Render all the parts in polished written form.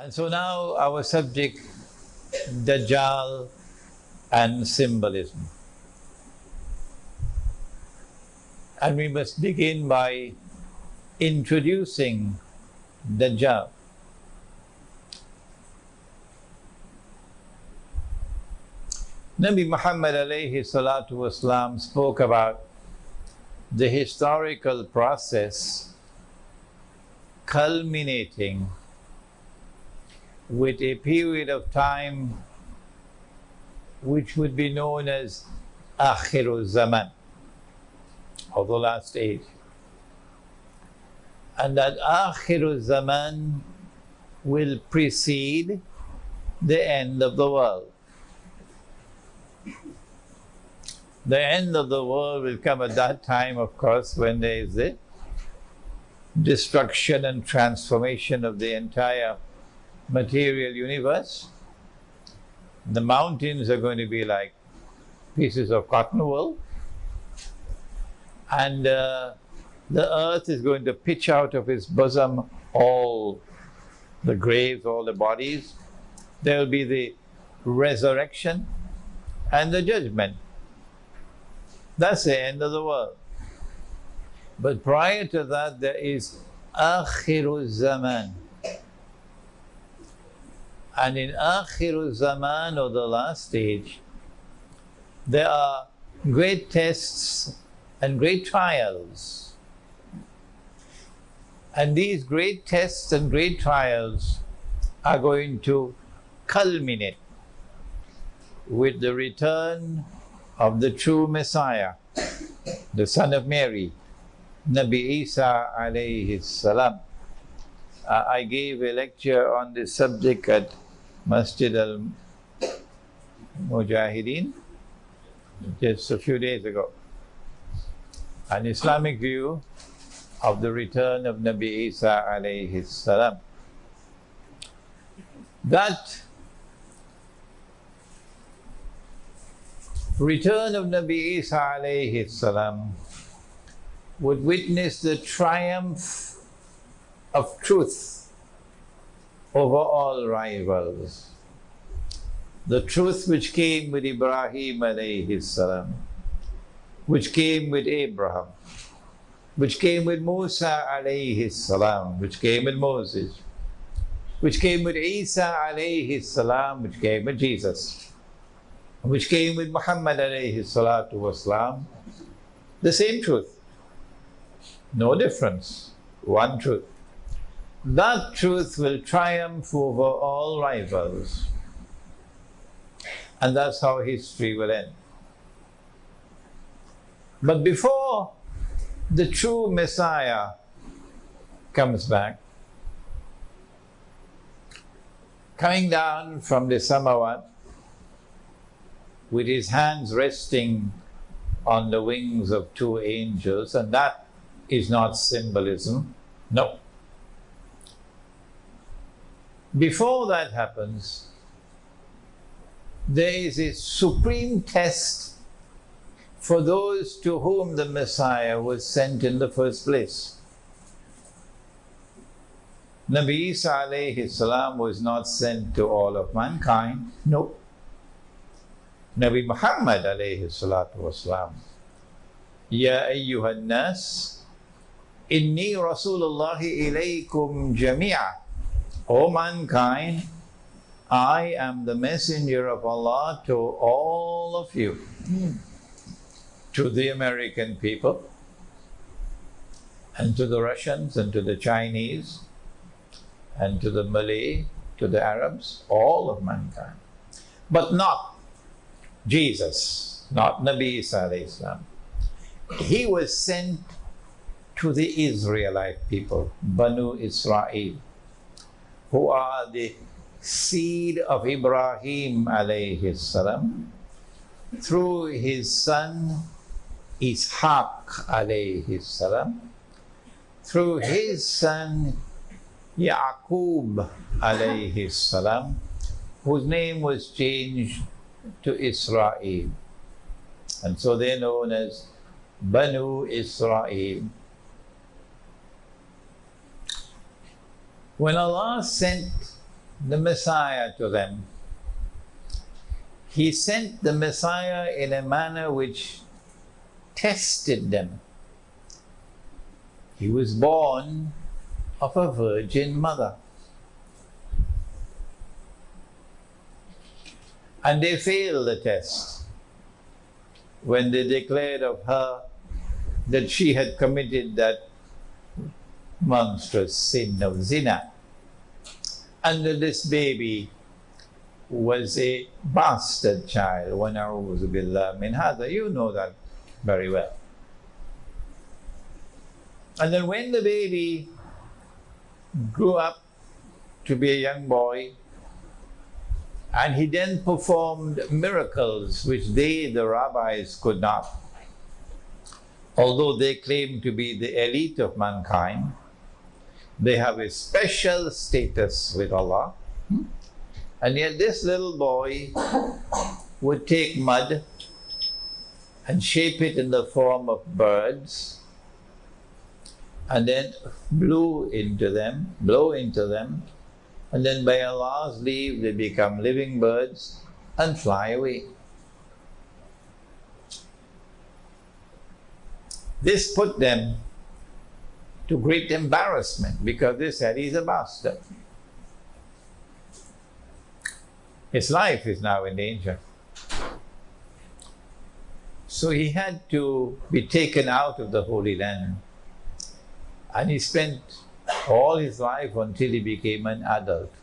And so now our subject, Dajjal and symbolism. And we must begin by introducing Dajjal. Nabi Muhammad alayhi salatu wasalam spoke about the historical process culminating with a period of time which would be known as Akhir-ul-Zaman, or the last age. And that Akhir-ul-Zaman will precede the end of the world. The end of the world will come at that time, of course, when there is the destruction and transformation of the entire material universe. The mountains are going to be like pieces of cotton wool, and the earth is going to pitch out of its bosom all the graves, all the bodies. There will be the resurrection and the judgment. That's the end of the world. But prior to that, there is Akhir-ul-Zaman. And in Akhir-ul-Zaman, or the last stage, there are great tests and great trials. And these great tests and great trials are going to culminate with the return of the true Messiah, the son of Mary, Nabi Isa alayhi salam. I gave a lecture on this subject at Masjid al-Mujahideen just a few days ago. An Islamic view of the return of Nabi Isa alayhi salam. That return of Nabi Isa alayhi salam would witness the triumph of truth over all rivals. The truth which came with Ibrahim alayhi salam, which came with Abraham, which came with Musa alayhi salam, which came with Moses, which came with Isa alayhi salam, which came with Jesus, which came with Muhammad alayhi salatu wasalam. The same truth, no difference, one truth. That truth will triumph over all rivals. And that's how history will end. But before the true Messiah comes back, coming down from the Samawat, with his hands resting on the wings of two angels, and that is not symbolism, no. Before that happens, there is a supreme test for those to whom the Messiah was sent in the first place. Nabi Isa alayhi salam was not sent to all of mankind, no. Nabi Muhammad alayhi salatu wasalam, Ya ayyuhan nas, inni rasulullahi ilaykum jami'a. O mankind, I am the messenger of Allah to all of you. To the American people, and to the Russians, and to the Chinese, and to the Malay, to the Arabs, all of mankind. But not Jesus, not Nabi Isa alayhi salam. He was sent to the Israelite people, Banu Israel, who are the seed of Ibrahim alayhi salam, through his son Ishaq alayhi salam, through his son Yaqub alayhi salam, whose name was changed to Israel. And so they're known as Banu Israel. When Allah sent the Messiah to them. He sent the Messiah in a manner which tested them. He was born of a virgin mother. And they failed the test when they declared of her that she had committed that monstrous sin of zina. And that this baby was a bastard child. وَنَعُوذُ بِاللَّهِ مِنْ هَذَا. You know that very well. And then when the baby grew up to be a young boy, and he then performed miracles which they, the rabbis, could not. Although they claim to be the elite of mankind, they have a special status with Allah. And yet this little boy would take mud and shape it in the form of birds, and then blow into them, and then by Allah's leave they become living birds and fly away. This put them to great embarrassment because they said he's a bastard. His life is now in danger. So he had to be taken out of the Holy Land. And he spent all his life until he became an adult.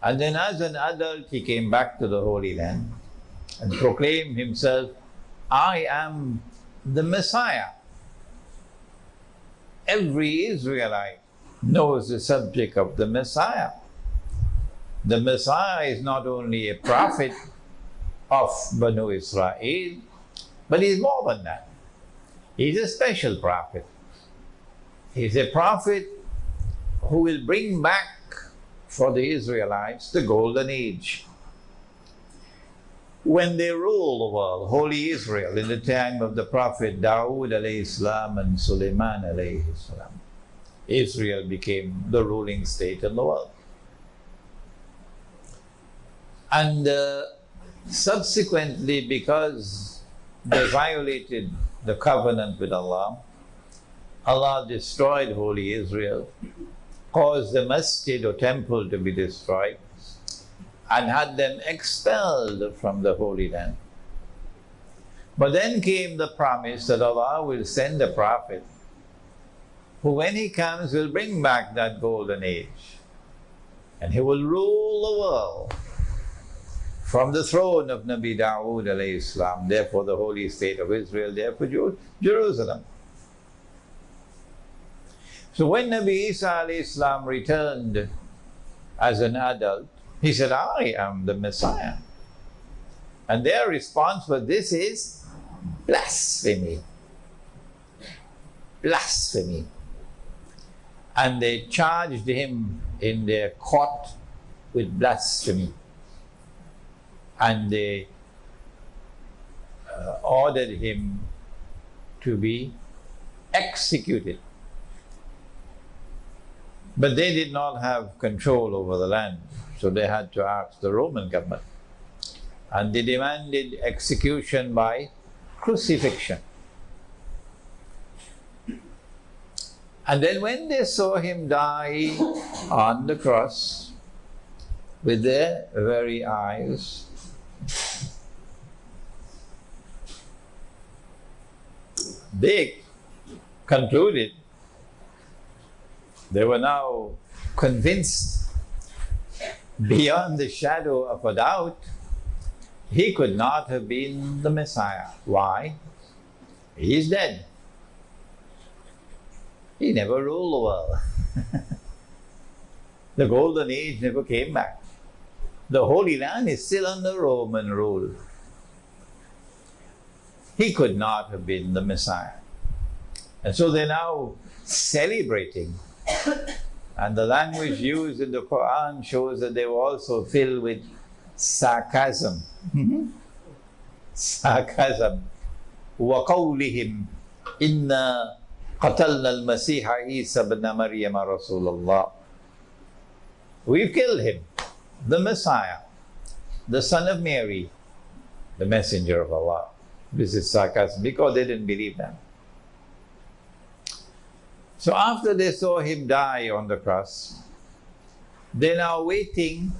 And then as an adult, he came back to the Holy Land and proclaimed himself, I am the Messiah. Every Israelite knows the subject of the Messiah. The Messiah is not only a prophet of Banu Israel, but he's more than that. He's a special prophet. He's a prophet who will bring back for the Israelites the golden age. When they rule the world, Holy Israel, in the time of the Prophet Dawood alayhi salam and Sulaiman alayhi salam, Israel became the ruling state in the world. And subsequently, because they violated the covenant with Allah, Allah destroyed Holy Israel, caused the masjid or temple to be destroyed, and had them expelled from the Holy Land. But then came the promise that Allah will send a prophet who, when he comes, will bring back that golden age, and he will rule the world from the throne of Nabi Dawood alayhi salam, therefore the holy state of Israel, therefore Jerusalem. So when Nabi Isa alayhi salam returned as an adult, he said, I am the Messiah. And their response was, this is blasphemy. Blasphemy. And they charged him in their court with blasphemy. And they ordered him to be executed. But they did not have control over the land, so they had to ask the Roman government. And they demanded execution by crucifixion. And then when they saw him die on the cross with their very eyes, they concluded, they were now convinced beyond the shadow of a doubt, he could not have been the Messiah. Why? He is dead. He never ruled the world. The golden age never came back. The Holy Land is still under Roman rule. He could not have been the Messiah. And so they're now celebrating. And the language used in the Quran shows that they were also filled with sarcasm. Sarcasm. وَقَوْلِهِمْ إِنَّا قَتَلْنَا الْمَسِيحَ عِيسَى بْنَ مَرْيَمَ رَسُولَ اللَّهِ. we've killed him, the Messiah, the son of Mary, the messenger of Allah. This is sarcasm because they didn't believe that. So after they saw him die on the cross, they're now waiting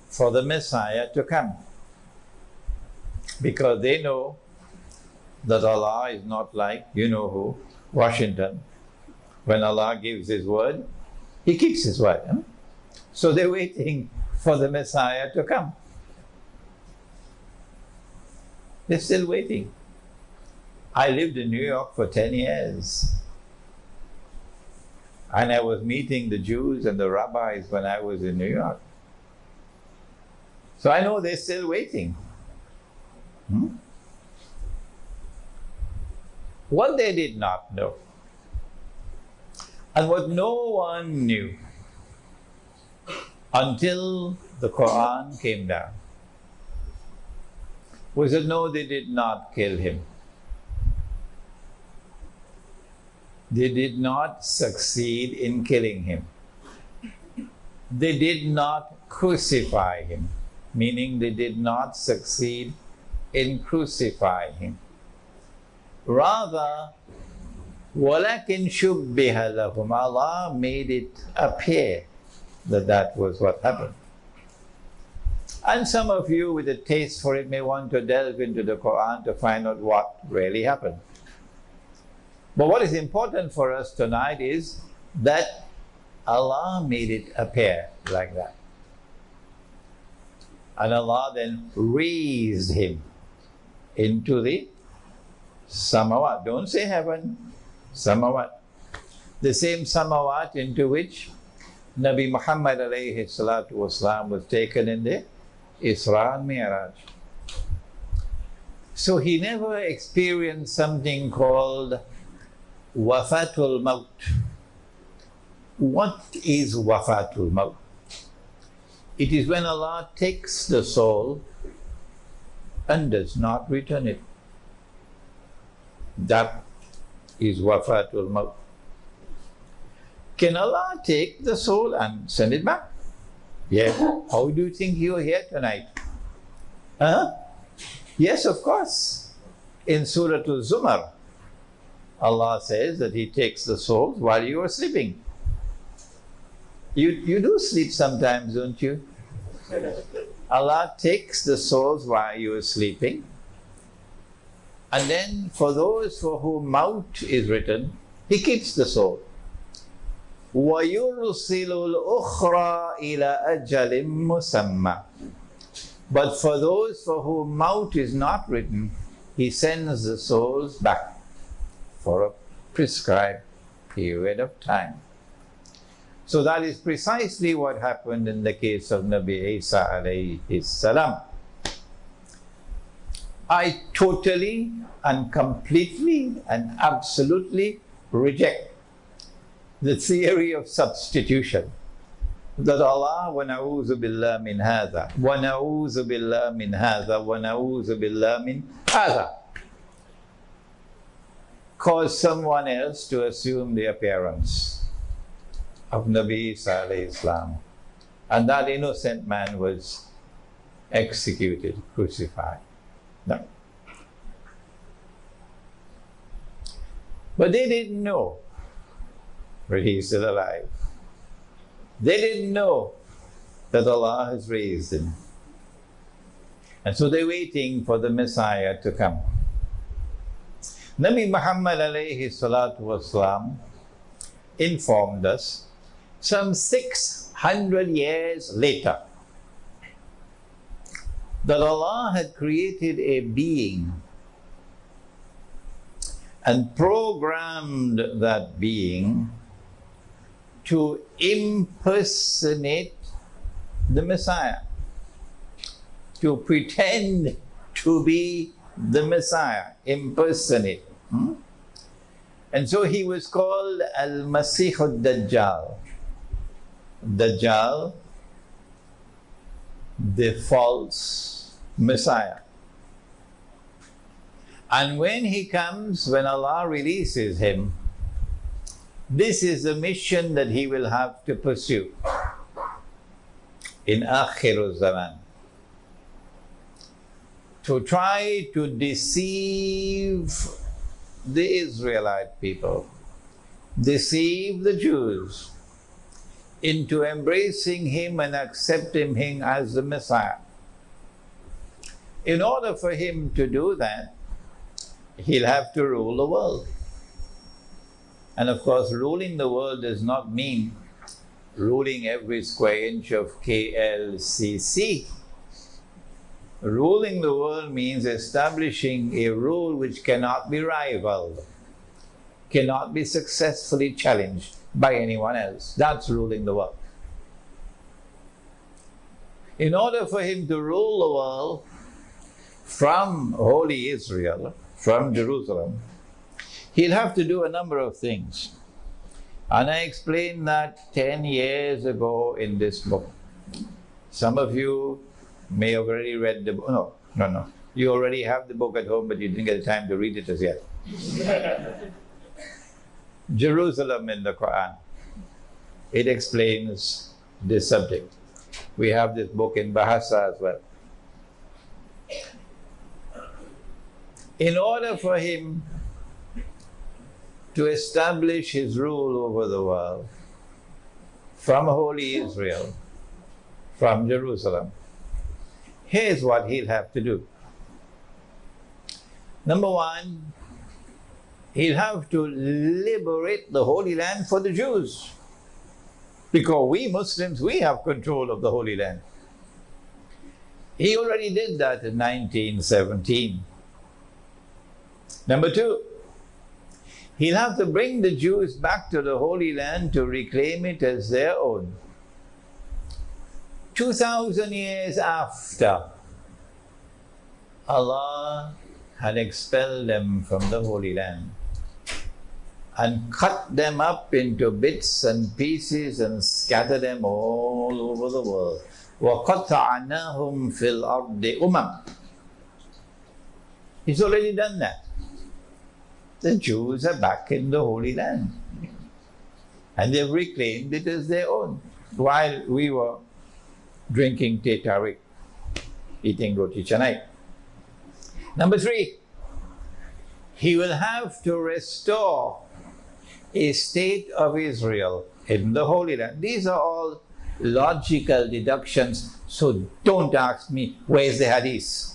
for the Messiah to come, because they know that Allah is not like, you know who, Washington. When Allah gives His word, He keeps His word. So they're waiting for the Messiah to come. They're still waiting. I lived in New York for 10 years. And I was meeting the Jews and the rabbis when I was in New York. So I know they're still waiting. What they did not know, and what no one knew until the Quran came down, was that no, they did not kill him. They did not succeed in killing him. They did not crucify him, meaning they did not succeed in crucifying him. Rather, وَلَكِنْ شُبِّهَ لَهُمْ, Allah made it appear that that was what happened. And some of you with a taste for it may want to delve into the Quran to find out what really happened. But what is important for us tonight is that Allah made it appear like that. And Allah then raised him into the samawat. Don't say heaven, samawat. The same samawat into which Nabi Muhammad alayhi salatu wasalam was taken in the Isra and Mi'raj. So he never experienced something called wafatul maut. What is wafatul maut? It is when Allah takes the soul and does not return it. That is wafatul maut. Can Allah take the soul and send it back? Yeah. How do you think you're here tonight? Yes, of course. In Surah Al-Zumar, Allah says that He takes the souls while you are sleeping. You do sleep sometimes, don't you? Allah takes the souls while you are sleeping. And then for those for whom maut is written, He keeps the soul. وَيُرْسِلُ الْأُخْرَى إِلَى أَجَلٍ مُسَمَّى. But for those for whom maut is not written, He sends the souls back for a prescribed period of time. So that is precisely what happened in the case of Nabi Isa alayhi salam. I totally and completely and absolutely reject the theory of substitution. That Allah, wa na'udhu billah min hadha, wa na'udhu billah min hadha, wa na'udhu billah min hadha, caused someone else to assume the appearance of Nabi Isa alayhi salam. And that innocent man was executed, crucified. No. But they didn't know that He's still alive. They didn't know that Allah has raised Him. And so they're waiting for the Messiah to come. Nabi Muhammad alayhi salatu wasalam informed us some 600 years later that Allah had created a being and programmed that being to impersonate the Messiah, to pretend to be the Messiah, impersonate. And so he was called Al-Masih Dajjal. Dajjal, the false Messiah. And when he comes, when Allah releases him, this is the mission that he will have to pursue. in Akhir-ul-Zaman to try to deceive the Israelite people, deceive the Jews into embracing him and accepting him as the Messiah. In order for him to do that, he'll have to rule the world. And of course, ruling the world does not mean ruling every square inch of KLCC. Ruling the world means establishing a rule which cannot be rivaled, cannot be successfully challenged by anyone else. That's ruling the world. In order for him to rule the world from Holy Israel, from Jerusalem, he'll have to do a number of things. And I explained that 10 years ago in this book. Some of you may have already read the book. No. You already have the book at home, but you didn't get the time to read it as yet. Jerusalem in the Quran. It explains this subject. We have this book in Bahasa as well. In order for him to establish his rule over the world from Holy Israel, from Jerusalem, here's what he'll have to do. Number one, he'll have to liberate the Holy Land for the Jews. Because we Muslims, we have control of the Holy Land. He already did that in 1917. Number two, he'll have to bring the Jews back to the Holy Land to reclaim it as their own. 2,000 years after Allah had expelled them from the Holy Land and cut them up into bits and pieces and scattered them all over the world. وَقَطَعْنَاهُمْ فِي الْأَرْضِ أُمَمٍ. He's already done that. The Jews are back in the Holy Land. And they've reclaimed it as their own. While we were drinking teh tarik, eating roti canai. Number three, he will have to restore a state of Israel in the Holy Land. These are all logical deductions, so don't ask me, where's the hadith?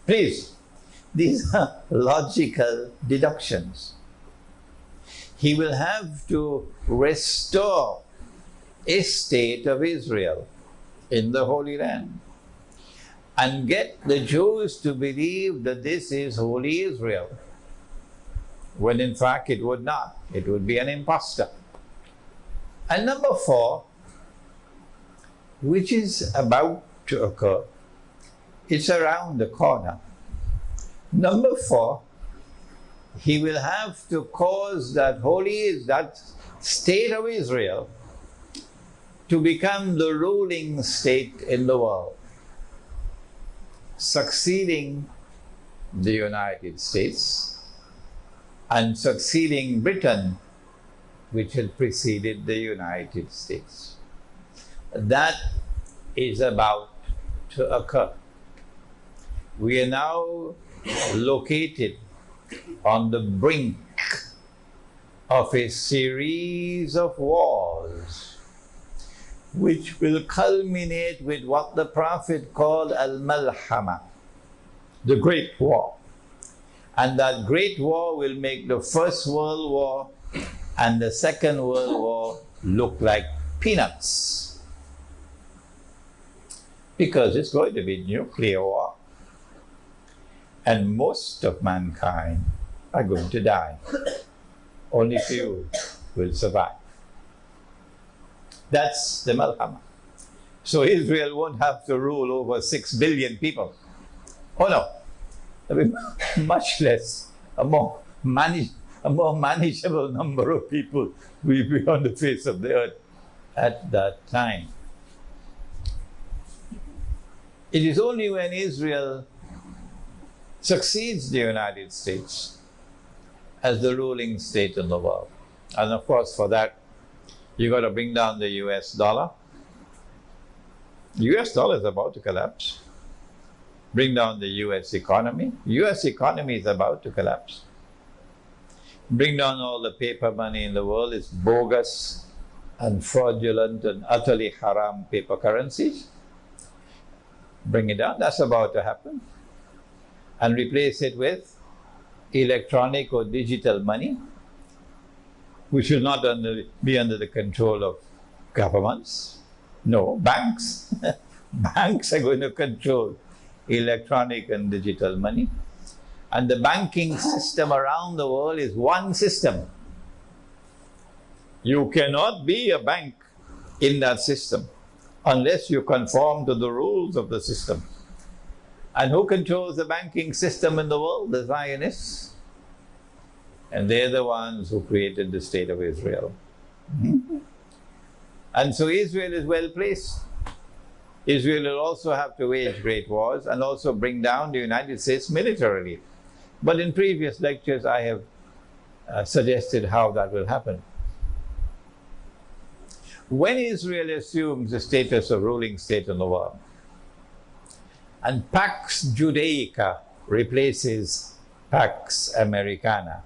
Please. These are logical deductions. He will have to restore a state of Israel in the Holy Land and get the Jews to believe that this is Holy Israel, when in fact it would not. It would be an impostor. And number four, which is about to occur, it's around the corner. Number four, he will have to cause that that state of Israel to become the ruling state in the world, succeeding the United States and succeeding Britain, which had preceded the United States. That is about to occur. We are now located on the brink of a series of wars which will culminate with what the Prophet called Al-Malhama, the Great War. And that Great War will make the First World War and the Second World War look like peanuts. Because it's going to be nuclear war. And most of mankind are going to die. Only few will survive. That's the Malhama. So Israel won't have to rule over 6 billion people. Oh no, I mean, much less. A more manageable number of people will be on the face of the earth at that time. It is only when Israel succeeds the United States as the ruling state in the world. And of course, for that, you've got to bring down the US dollar. US dollar is about to collapse. Bring down the US economy. US economy is about to collapse. Bring down all the paper money in the world. It's bogus and fraudulent and utterly haram paper currencies. Bring it down. That's about to happen. And replace it with electronic or digital money, which will not be under the control of governments. No, banks. Banks are going to control electronic and digital money. And the banking system around the world is one system. You cannot be a bank in that system unless you conform to the rules of the system. And who controls the banking system in the world? The Zionists. And they're the ones who created the state of Israel. And so Israel is well placed. Israel will also have to wage great wars and also bring down the United States militarily. But in previous lectures I have suggested how that will happen. When Israel assumes the status of ruling state in the world, and Pax Judaica replaces Pax Americana,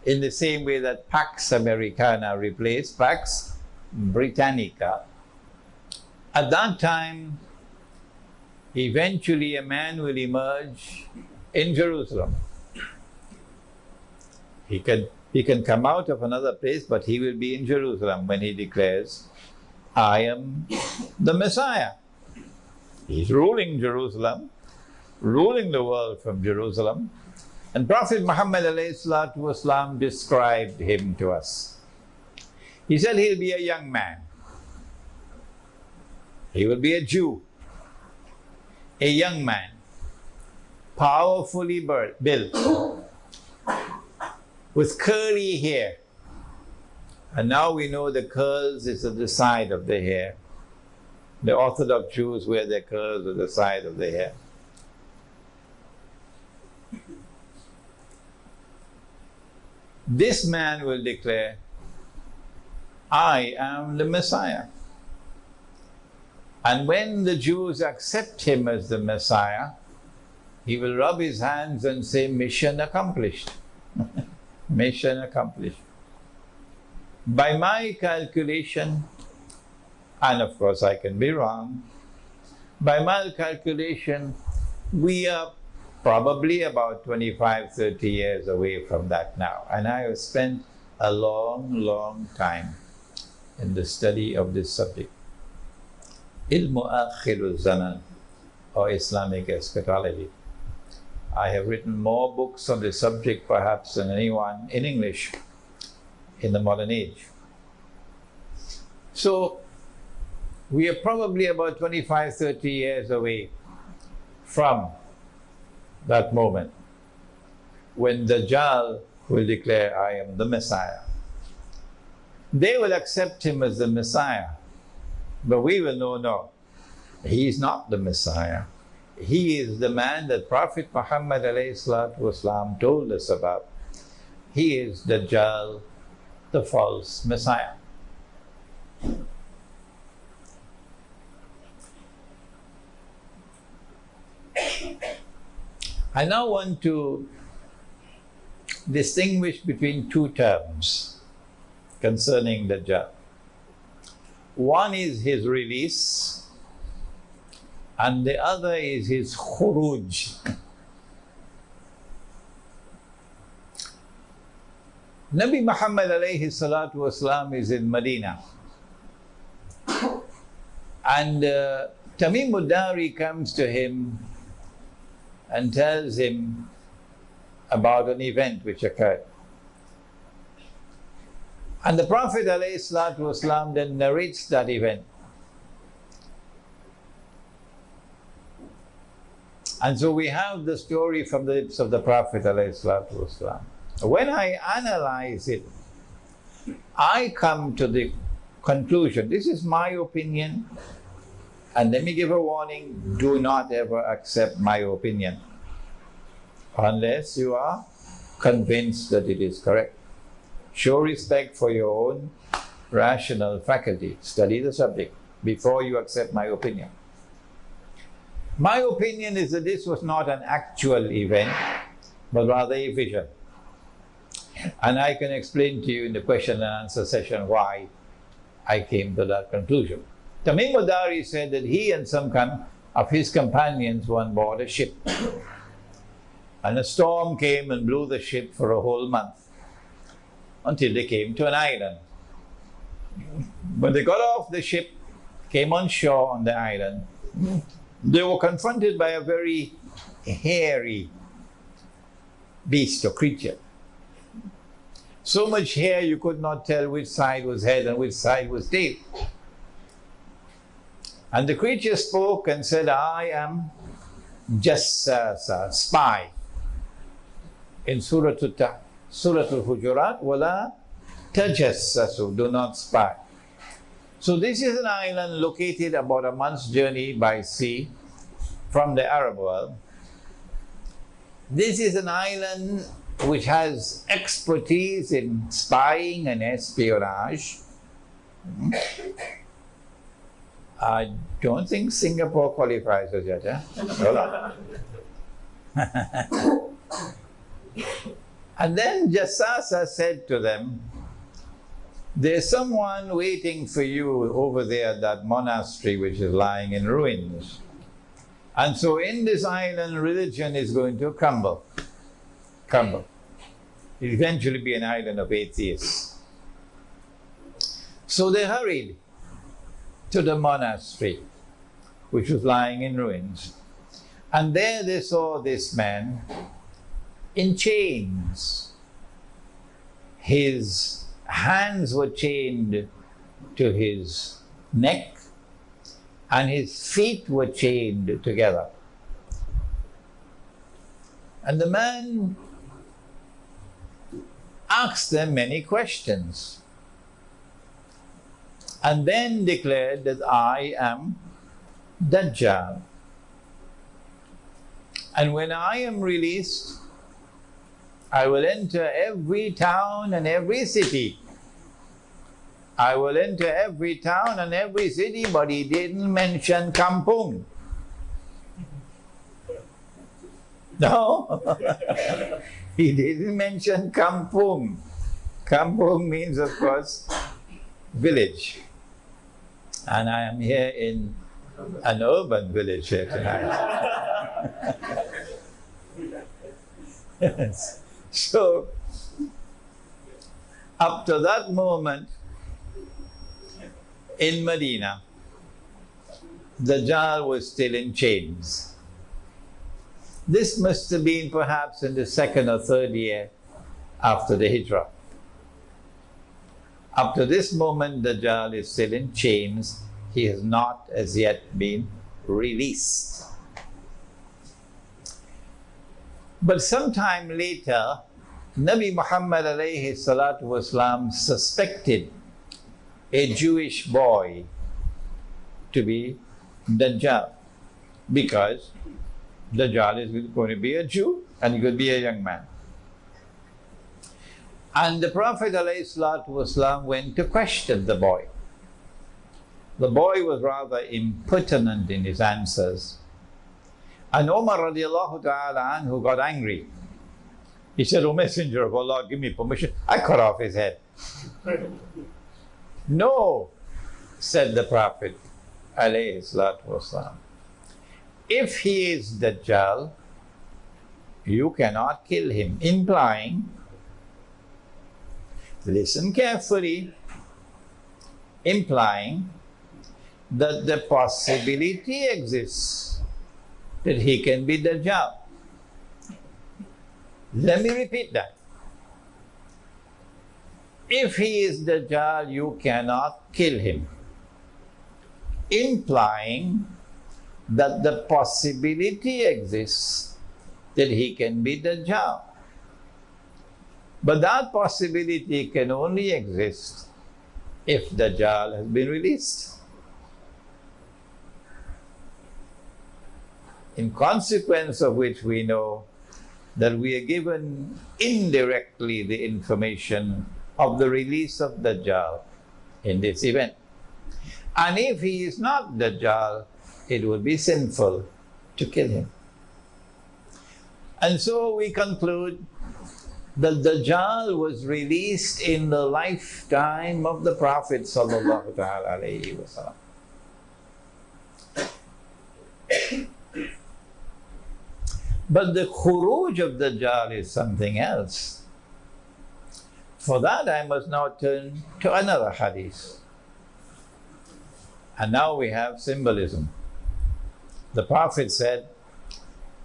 in the same way that Pax Americana replaced Pax Britannica, at that time, eventually a man will emerge in Jerusalem. He can come out of another place, but he will be in Jerusalem when he declares, I am the Messiah. He's ruling Jerusalem, ruling the world from Jerusalem. And Prophet Muhammad ﷺ described him to us. He said he'll be a young man. He will be a Jew, a young man, powerfully built, with curly hair. And now we know the curls is at the side of the hair. The Orthodox Jews wear their curls at the side of the hair. This man will declare, I am the Messiah. And when the Jews accept him as the Messiah, he will rub his hands and say, mission accomplished. Mission accomplished. By my calculation, and of course I can be wrong, by my calculation, we are probably about 25, 30 years away from that now. And I have spent a long, long time in the study of this subject. Ilmu Akhir-ul-Zaman, or Islamic Eschatology. I have written more books on this subject perhaps than anyone in English in the modern age. So, we are probably about 25, 30 years away from that moment when Dajjal will declare, I am the Messiah. They will accept him as the Messiah, but we will know, no, he is not the Messiah. He is the man that Prophet Muhammad ﷺ told us about. He is Dajjal, the false Messiah. I now want to distinguish between two terms concerning Dajjal. One is his release, and the other is his khuruj. Nabi Muhammad ﷺ is in Medina, and Tamim ad-Dari comes to him and tells him about an event which occurred. And the Prophet ﷺ then narrates that event. And so we have the story from the lips of the Prophet ﷺ. When I analyze it, I come to the conclusion, this is my opinion, and let me give a warning, do not ever accept my opinion unless you are convinced that it is correct. Show respect for your own rational faculty. Study the subject. before you accept my opinion. My opinion is that this was not an actual event, but rather a vision. And I can explain to you in the question and answer session why I came to that conclusion. Tamim Dari said that he and some of his companions were on board a ship. And a storm came and blew the ship for a whole month until they came to an island. When they got off the ship, came on shore on the island, they were confronted by a very hairy beast or creature. So much hair you could not tell which side was head and which side was tail. And the creature spoke and said, I am just a spy. In Surah Al-Hujurat, wala tajassasu, do not spy. So this is an island located about a month's journey by sea from the Arab world. This is an island which has expertise in spying and espionage. I don't think Singapore qualifies as yet. And then Jassasa said to them, there's someone waiting for you over there at that monastery which is lying in ruins. And so in this island, religion is going to crumble. It'll eventually be an island of atheists. So they hurried to the monastery, which was lying in ruins. And there they saw this man in chains. His hands were chained to his neck, and his feet were chained together. And the man asked them many questions, and then declared that I am Dajjal. And when I am released, I will enter every town and every city. I will enter every town and every city, but he didn't mention Kampung. No, he didn't mention Kampung. Kampung means, of course, village. And I am here in an urban village here tonight. Yes. So, up to that moment in Medina, Dajjal was still in chains. This must have been perhaps in the 2nd or 3rd year after the Hijrah. Up to this moment, Dajjal is still in chains. He has not as yet been released. But sometime later, Nabi Muhammad alayhi salatu wasalam suspected a Jewish boy to be Dajjal, because Dajjal is going to be a Jew and he could be a young man. And the Prophet alayhi salatu wasalam went to question the boy. The boy was rather impertinent in his answers. And Umar radiallahu ta'ala anhu got angry. He said, "O Messenger of Allah, give me permission. I cut off his head." "No," said the Prophet alayhi salatu wasalam. "If he is Dajjal, you cannot kill him," implying, listen carefully, implying that the possibility exists that he can be Dajjal. Let me repeat that. If he is Dajjal, you cannot kill him, implying that the possibility exists that he can be Dajjal. But that possibility can only exist if Dajjal has been released. In consequence of which we know that we are given indirectly the information of the release of Dajjal in this event. And if he is not Dajjal, it would be sinful to kill him. And so we conclude that Dajjal was released in the lifetime of the Prophet sallallahu alaihi wasallam. But the khuruj of Dajjal is something else. For that I must now turn to another hadith. And now we have symbolism. The Prophet said,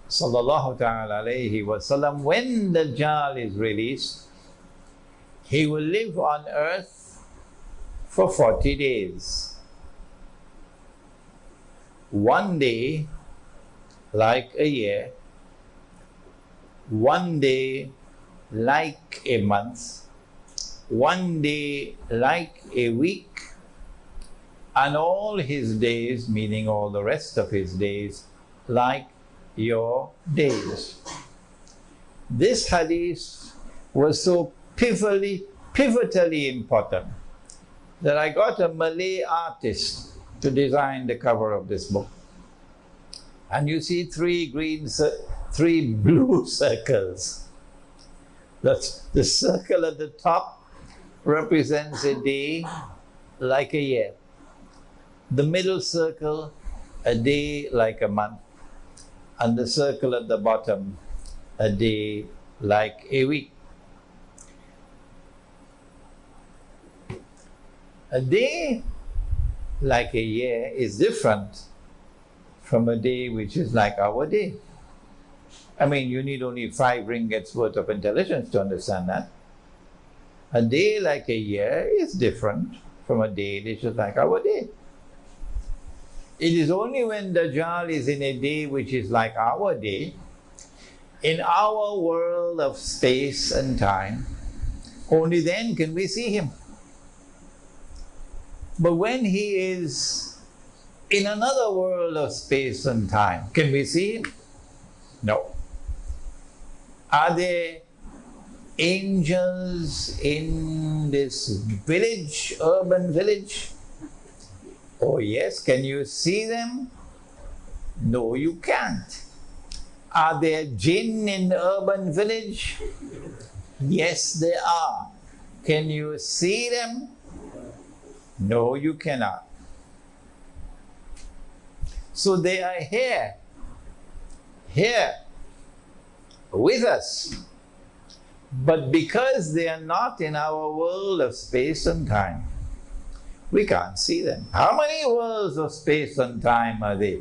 sallallahu ta'ala alayhi wasallam, when Dajjal is released, he will live on earth for 40 days. One day like a year, one day like a month, one day like a week, and all his days, meaning all the rest of his days, like your days. This hadith was so pivotally important that I got a Malay artist to design the cover of this book. And you see three blue circles. The circle at the top represents a day like a year. The middle circle, a day like a month. And the circle at the bottom, a day like a week. A day like a year is different from a day which is like our day. I mean, you need only 5 ringgits worth of intelligence to understand that. A day like a year is different from a day which is like our day. It is only when Dajjal is in a day which is like our day, in our world of space and time, only then can we see him. But when he is in another world of space and time, can we see him? No. Are there angels in this village, urban village? Oh yes, can you see them? No, you can't. Are there jinn in the urban village? Yes, there are. Can you see them? No, you cannot. So they are here with us. But because they are not in our world of space and time, we can't see them. How many worlds of space and time are there?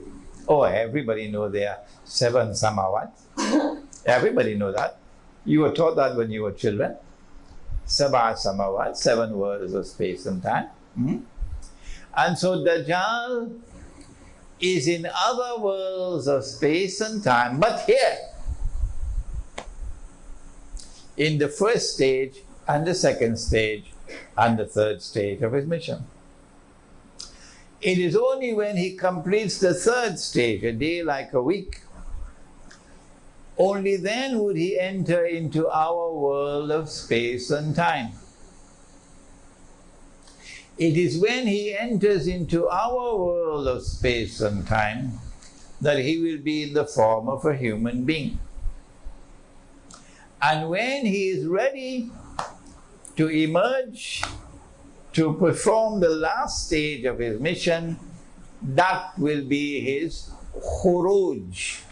Oh, everybody knows there are 7 samawat. Everybody knows that. You were taught that when you were children. Sab'a samawat, 7 worlds of space and time. And so Dajjal is in other worlds of space and time, but here, in the first stage and the second stage and the third stage of his mission. It is only when he completes the third stage, a day like a week, only then would he enter into our world of space and time. It is when he enters into our world of space and time that he will be in the form of a human being. And when he is ready to emerge, to perform the last stage of his mission, that will be his khuruj.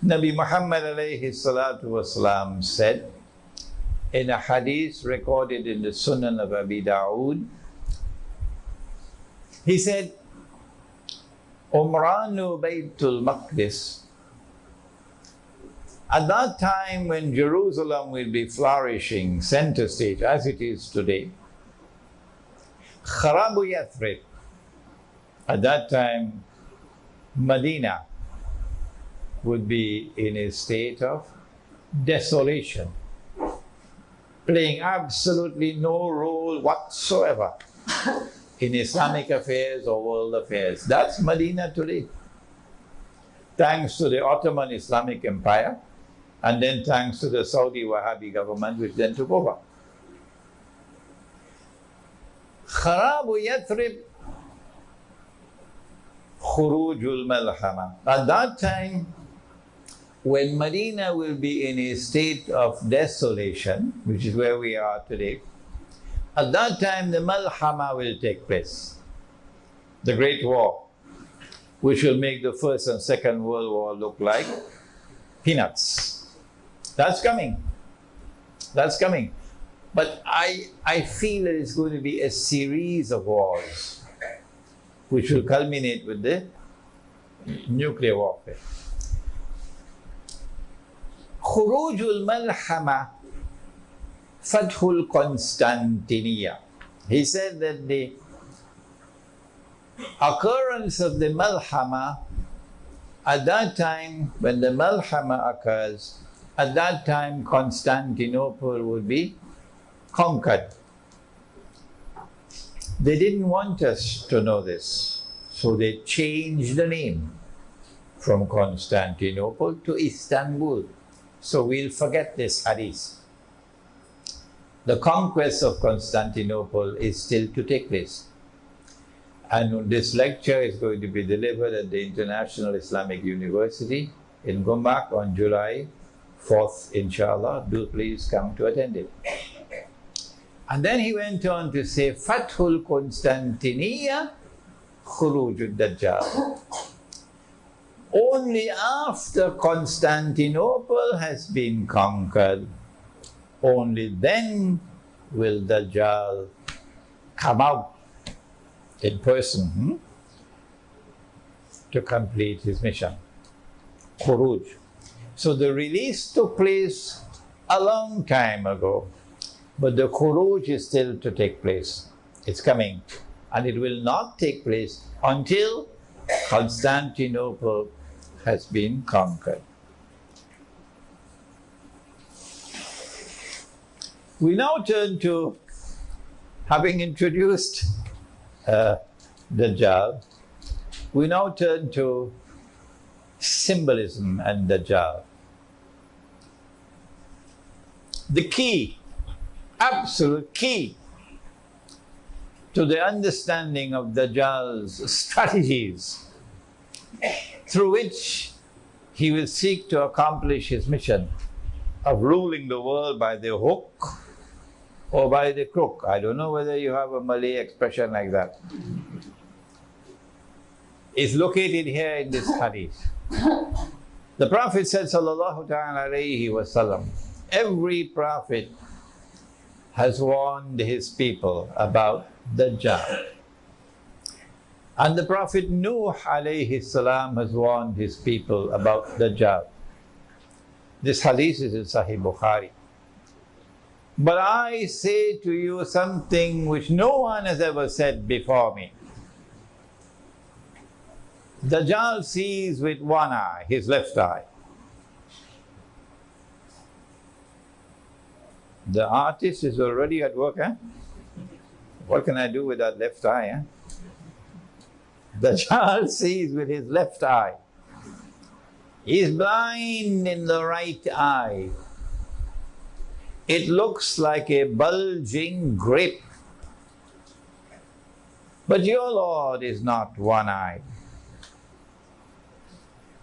Nabi Muhammad alayhi salatu wasalam said in a hadith recorded in the Sunan of Abi Dawood, he said, Umranu Baytul Maqdis, at that time when Jerusalem will be flourishing, center stage as it is today, Kharabu Yathrib, at that time Medina would be in a state of desolation, playing absolutely no role whatsoever in Islamic affairs or world affairs. That's Medina today. Thanks to the Ottoman Islamic Empire, and then thanks to the Saudi Wahhabi government, which then took over. Kharabu Yathrib, Khurujul Malhama. At that time, when Medina will be in a state of desolation, which is where we are today, at that time the Malhama will take place. The Great War, which will make the First and Second World War look like peanuts. That's coming. That's coming. But I feel that it's going to be a series of wars, which will culminate with the nuclear warfare. Khurujul Malhama, Fathul Constantinia. He said that the occurrence of the Malhama, at that time, when the Malhama occurs, at that time Constantinople would be conquered. They didn't want us to know this, so they changed the name from Constantinople to Istanbul. So we'll forget this hadith. The conquest of Constantinople is still to take place. And this lecture is going to be delivered at the International Islamic University in Gombak on July 4th, inshallah. Do please come to attend it. And then he went on to say, Fathul Constantiniya, Khurujud Dajjal. Only after Constantinople has been conquered, only then will Dajjal come out in person to complete his mission. Khuruj. So the release took place a long time ago, but the Khuruj is still to take place. It's coming, and it will not take place until Constantinople has been conquered. We now turn to, having introduced Dajjal, we now turn to symbolism and Dajjal. The key, absolute key to the understanding of Dajjal's strategies through which he will seek to accomplish his mission of ruling the world by the hook or by the crook. I don't know whether you have a Malay expression like that. It's located here in this hadith. The Prophet said, sallallahu ta'ala alayhi wa sallam, every prophet has warned his people about Dajjal. And the Prophet Nuh alayhi salam has warned his people about Dajjal. This hadith is in Sahih Bukhari. But I say to you something which no one has ever said before me. Dajjal sees with one eye, his left eye. The artist is already at work, eh? What can I do with that left eye, eh? Dajjal sees with his left eye. He is blind in the right eye. It looks like a bulging grape. But your Lord is not one-eyed.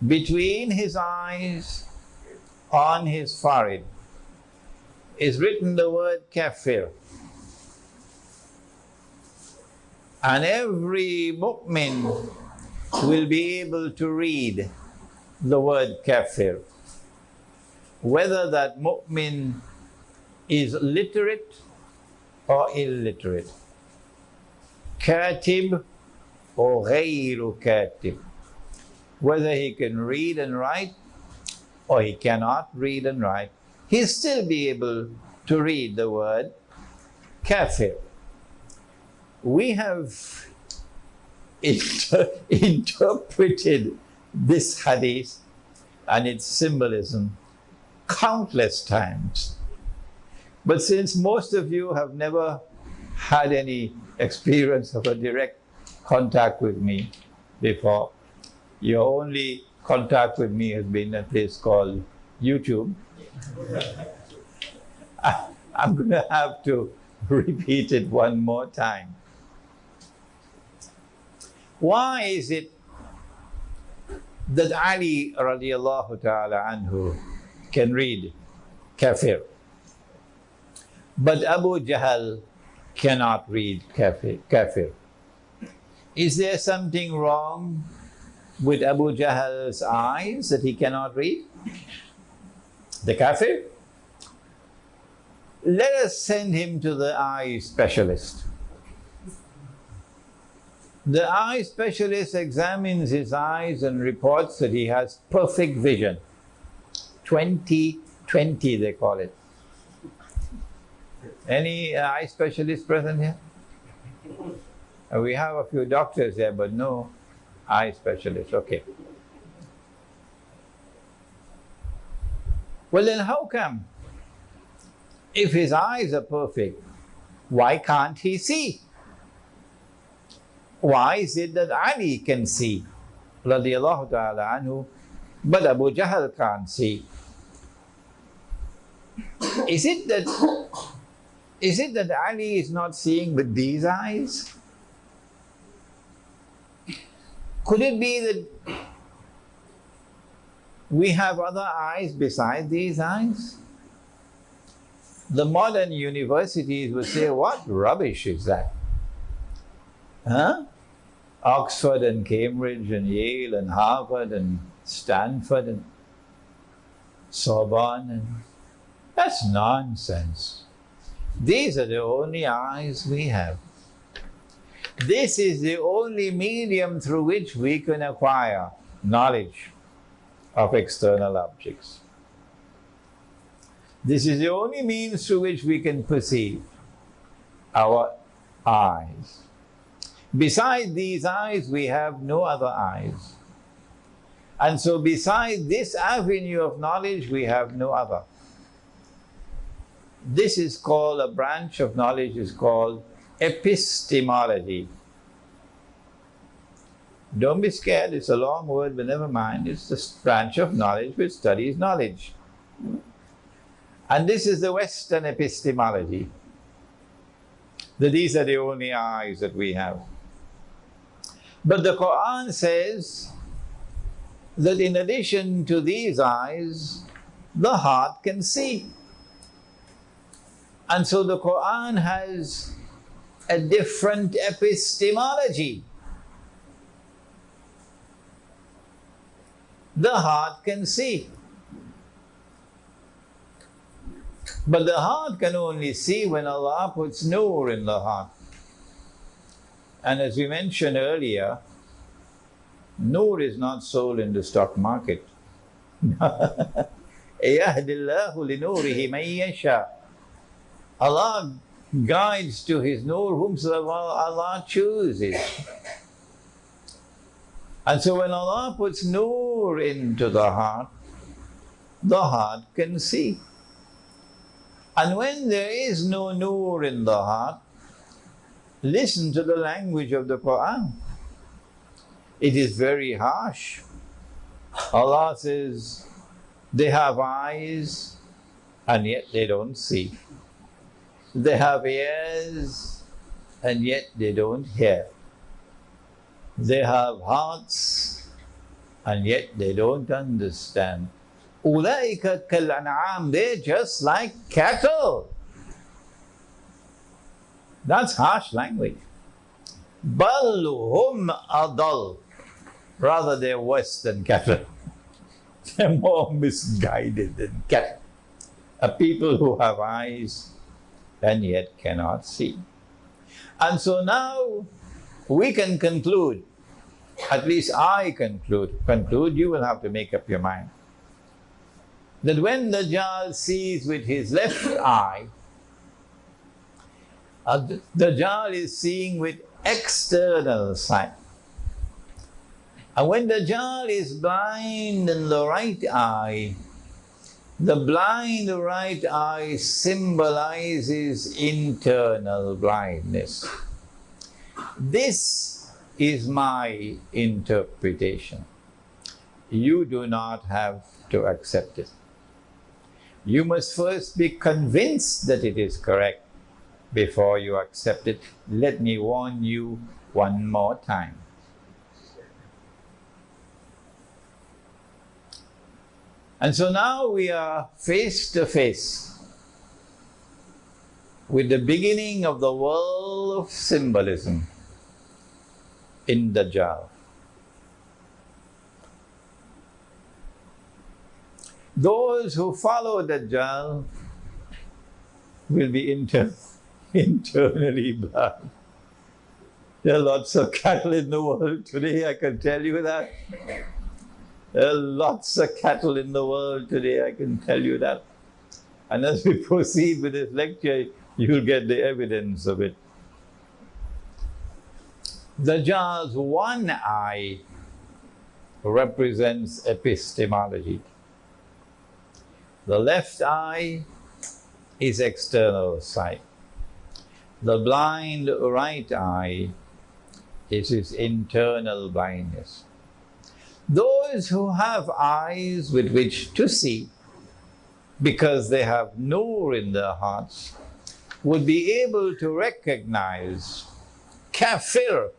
Between his eyes, on his forehead, is written the word kafir. And every mu'min will be able to read the word kafir. Whether that mu'min is literate or illiterate, katib or ghayru katib, whether he can read and write or he cannot read and write, he'll still be able to read the word kafir. We have interpreted this hadith and its symbolism countless times. But since most of you have never had any experience of a direct contact with me before, your only contact with me has been a place called YouTube. I'm going to have to repeat it one more time. Why is it that Ali radiallahu ta'ala anhu can read kafir, but Abu Jahl cannot read kafir? Is there something wrong with Abu Jahl's eyes that he cannot read? The kafir? Let us send him to the eye specialist. The eye specialist examines his eyes and reports that he has perfect vision. 20/20 they call it. Any eye specialist present here? We have a few doctors here, but no eye specialist. Okay. Well then how come? If his eyes are perfect, why can't he see? Why is it that Ali can see, radiallahu ta'ala anhu, but Abu Jahl can't see? Is it that Ali is not seeing with these eyes? Could it be that we have other eyes besides these eyes? The modern universities would say, what rubbish is that? Huh? Oxford and Cambridge and Yale and Harvard and Stanford and Sorbonne, and that's nonsense. These are the only eyes we have. This is the only medium through which we can acquire knowledge of external objects. This is the only means through which we can perceive, our eyes. Besides these eyes, we have no other eyes. And so besides this avenue of knowledge, we have no other. This is called, a branch of knowledge is called epistemology. Don't be scared, it's a long word, but never mind. It's the branch of knowledge which studies knowledge. And this is the Western epistemology. That these are the only eyes that we have. But the Quran says that in addition to these eyes, the heart can see. And so the Quran has a different epistemology. The heart can see. But the heart can only see when Allah puts nur in the heart. And as we mentioned earlier, nur is not sold in the stock market. يَهْدِ اللَّهُ لِنُورِهِ مَن يَشَاءُ. Allah guides to His nur whomsoever Allah chooses. And so when Allah puts nur into the heart can see. And when there is no nur in the heart, listen to the language of the Quran. It is very harsh. Allah says, they have eyes and yet they don't see. They have ears and yet they don't hear. They have hearts and yet they don't understand. أُولَٰئِكَ كَالْأَنْعَامِ. They're just like cattle. That's harsh language. بَلْ هُمْ أَضَلُّ. Rather, they're worse than cattle. They're more misguided than cattle. A people who have eyes and yet cannot see. And so now we can conclude, at least I conclude, you will have to make up your mind, that when Dajjal sees with his left eye, Dajjal is seeing with external sight. And when Dajjal is blind in the right eye, the blind right eye symbolizes internal blindness. This is my interpretation. You do not have to accept it. You must first be convinced that it is correct before you accept it. Let me warn you one more time. And so now we are face to face with the beginning of the world of symbolism in Dajjal. Those who follow Dajjal will be internally blind. There are lots of cattle in the world today, I can tell you that. There are lots of cattle in the world today, I can tell you that. And as we proceed with this lecture, you'll get the evidence of it. Dajjal's one eye represents epistemology. The left eye is external sight. The blind right eye is his internal blindness. Those who have eyes with which to see, because they have nur in their hearts, would be able to recognize kafir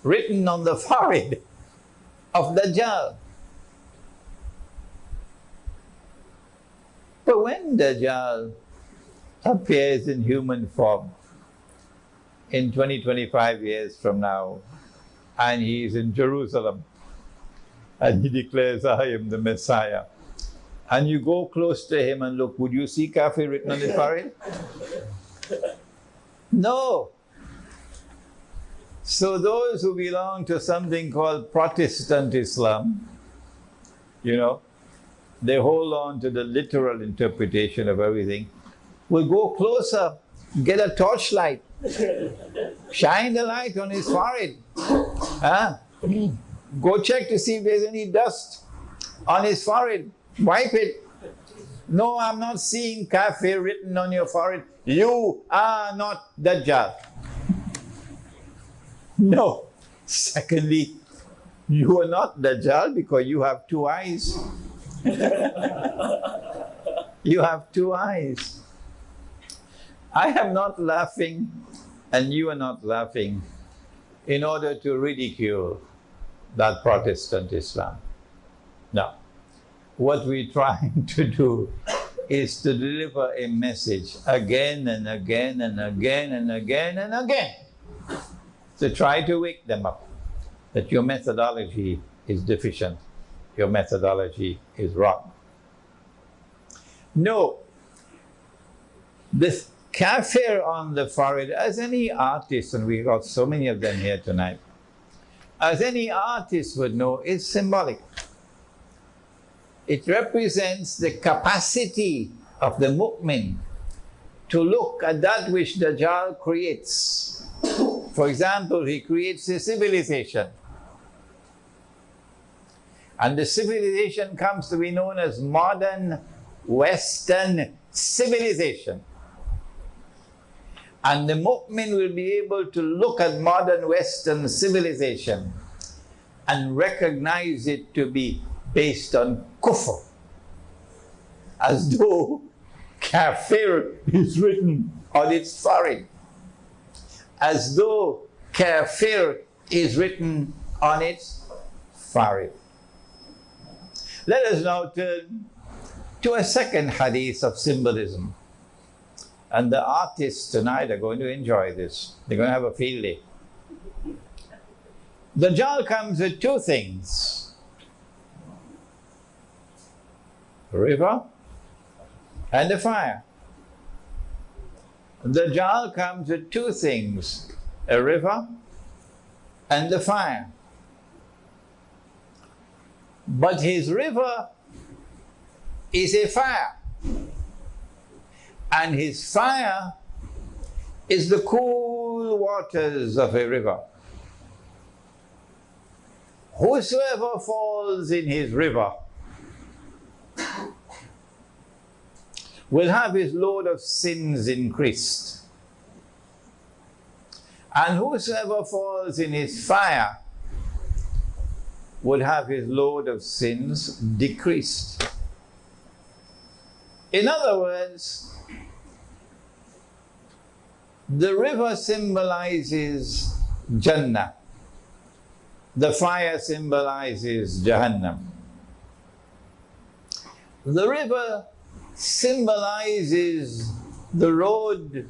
written on the forehead of Dajjal. But when Dajjal appears in human form in 20-25 years from now, and he is in Jerusalem, and he declares, I am the Messiah, and you go close to him and look, would you see kafir written on his forehead? No. So those who belong to something called Protestant Islam, you know, they hold on to the literal interpretation of everything, will go closer, get a torchlight, shine the light on his forehead. Go check to see if there's any dust on his forehead. Wipe it. No, I'm not seeing kafir written on your forehead. You are not Dajjal. No. Secondly, you are not Dajjal because you have two eyes. You have two eyes. I am not laughing and you are not laughing in order to ridicule that Protestant Islam. No. What we're trying to do is to deliver a message again and again and again and again and again, to try to wake them up that your methodology is deficient, your methodology is wrong. No, this kafir on the forehead, as any artist, and we've got so many of them here tonight, as any artist would know, is symbolic. It represents the capacity of the mu'min to look at that which Dajjal creates. For example, he creates a civilization. And the civilization comes to be known as modern Western civilization. And the mu'min will be able to look at modern Western civilization and recognize it to be based on kufr, as though kafir is written on its forehead, as though kafir is written on its forehead. Let us now turn to a second hadith of symbolism. And the artists tonight are going to enjoy this. They're going to have a field day. Dajjal comes with two things: a river and a fire. Dajjal comes with two things: a river and a fire. But his river is a fire, and his fire is the cool waters of a river. Whosoever falls in his river will have his load of sins increased, and whosoever falls in his fire would have his load of sins decreased. In other words, the river symbolizes Jannah, the fire symbolizes Jahannam. The river symbolizes the road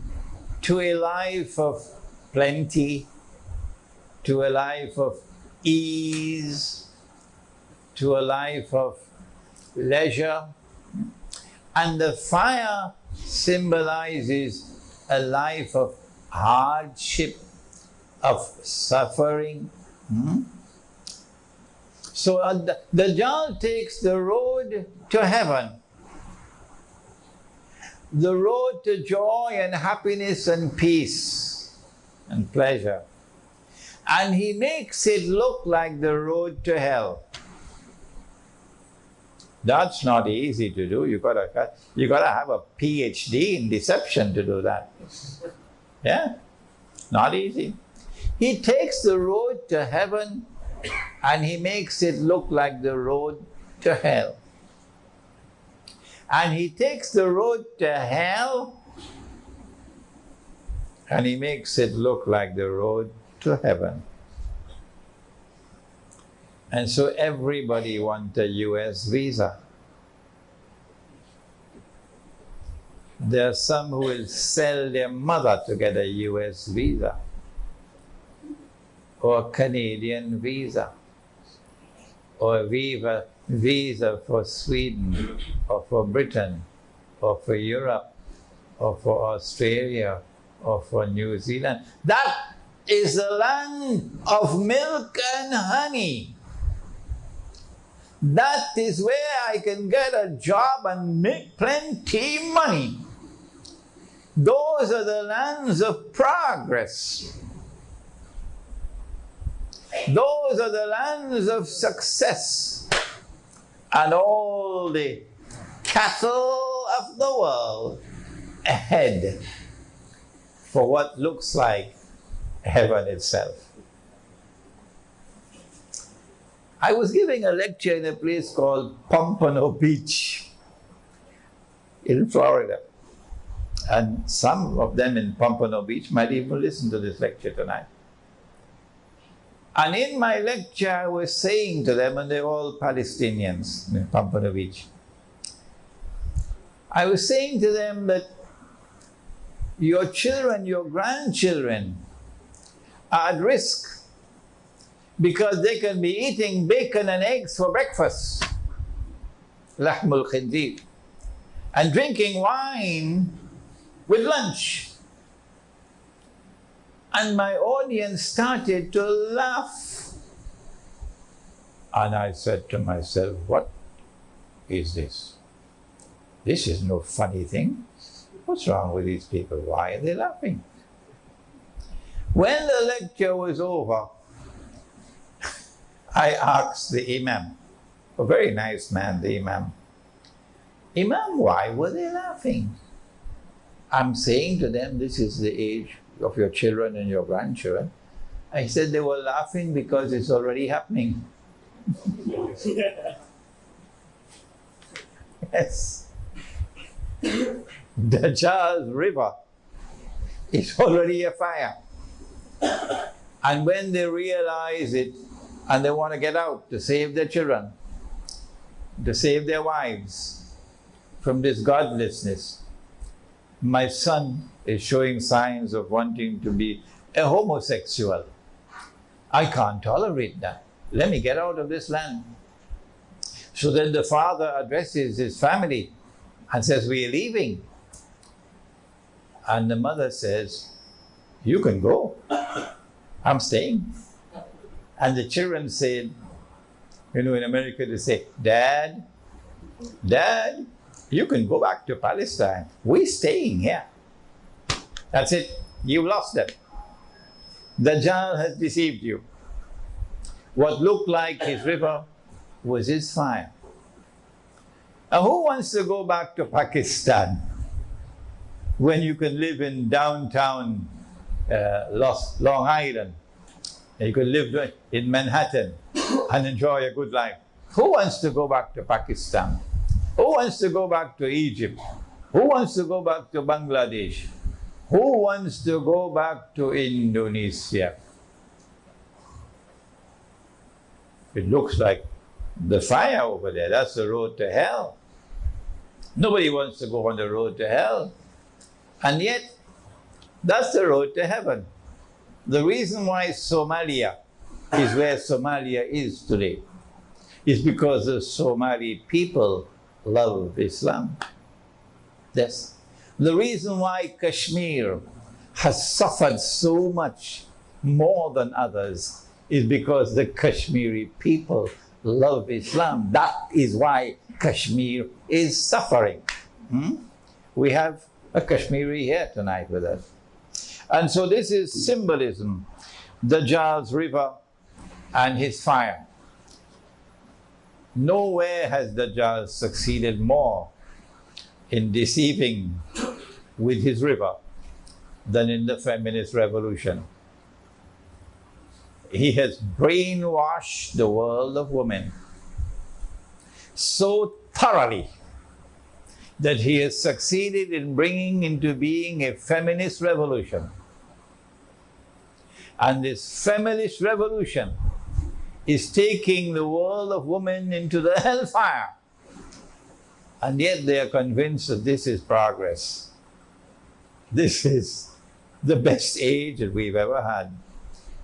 to a life of plenty, to a life of ease, to a life of leisure. And the fire symbolizes a life of hardship, of suffering. So Dajjal takes the road to heaven, the road to joy and happiness and peace and pleasure, and he makes it look like the road to hell. That's not easy to do. You gotta have a PhD in deception to do that. Yeah, not easy. He takes the road to heaven and he makes it look like the road to hell. And he takes the road to hell and he makes it look like the road to heaven. And so everybody wants a US visa. There are some who will sell their mother to get a US visa, or a Canadian visa, or a visa for Sweden, or for Britain, or for Europe, or for Australia, or for New Zealand. That is the land of milk and honey. That is where I can get a job and make plenty money. Those are the lands of progress. Those are the lands of success. And all the cattle of the world ahead for what looks like heaven itself. I was giving a lecture in a place called Pompano Beach in Florida. And some of them in Pompano Beach might even listen to this lecture tonight. And in my lecture, I was saying to them, and they're all Palestinians in Pompano Beach, I was saying to them that your children, your grandchildren are at risk because they can be eating bacon and eggs for breakfast, lahmul khinzir, and drinking wine with lunch. And my audience started to laugh. And I said to myself, what is this? This is no funny thing. What's wrong with these people? Why are they laughing? When the lecture was over, I asked the Imam, a very nice man, the Imam, Imam, why were they laughing? I'm saying to them, this is the age of your children and your grandchildren. I said they were laughing because it's already happening. Yes. Dajjal's river is already a fire. And when they realize it, and they want to get out to save their children, to save their wives from this godlessness. My son is showing signs of wanting to be a homosexual. I can't tolerate that. Let me get out of this land. So then the father addresses his family and says, we are leaving. And the mother says, you can go. I'm staying. And the children said, you know, in America they say, Dad, you can go back to Palestine. We're staying here. That's it. You lost them. Dajjal has deceived you. What looked like his river was his fire. Now, who wants to go back to Pakistan when you can live in downtown Long Island? You can live in Manhattan and enjoy a good life. Who wants to go back to Pakistan? Who wants to go back to Egypt? Who wants to go back to Bangladesh? Who wants to go back to Indonesia? It looks like the fire over there. That's the road to hell. Nobody wants to go on the road to hell. And yet, that's the road to heaven. The reason why Somalia is where Somalia is today is because the Somali people love Islam. Yes. The reason why Kashmir has suffered so much more than others is because the Kashmiri people love Islam. That is why Kashmir is suffering. We have a Kashmiri here tonight with us. And so this is symbolism. Dajjal's river and his fire. Nowhere has Dajjal succeeded more in deceiving with his river than in the feminist revolution. He has brainwashed the world of women so thoroughly that he has succeeded in bringing into being a feminist revolution. And this feminist revolution is taking the world of women into the hellfire. And yet they are convinced that this is progress. This is the best age that we've ever had.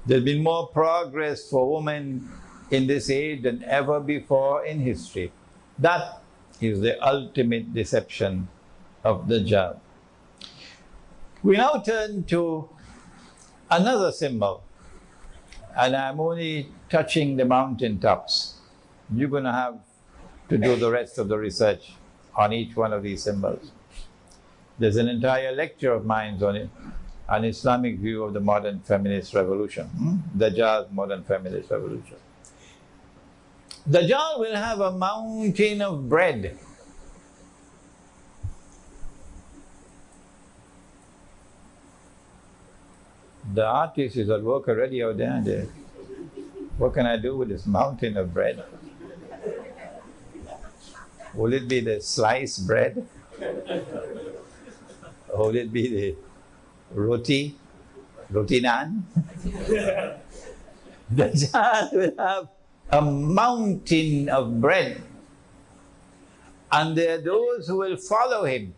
There's been more progress for women in this age than ever before in history. That is the ultimate deception of Dajjal. We now turn to another symbol, and I'm only touching the mountaintops. You're going to have to do the rest of the research on each one of these symbols. There's an entire lecture of mine on it, an Islamic view of the modern feminist revolution, Dajjal's modern feminist revolution. Dajjal will have a mountain of bread. The artist is at work already out there. What can I do with this mountain of bread? Will it be the sliced bread? Or will it be the roti naan? Dajjal will have a mountain of bread. And there are those who will follow him,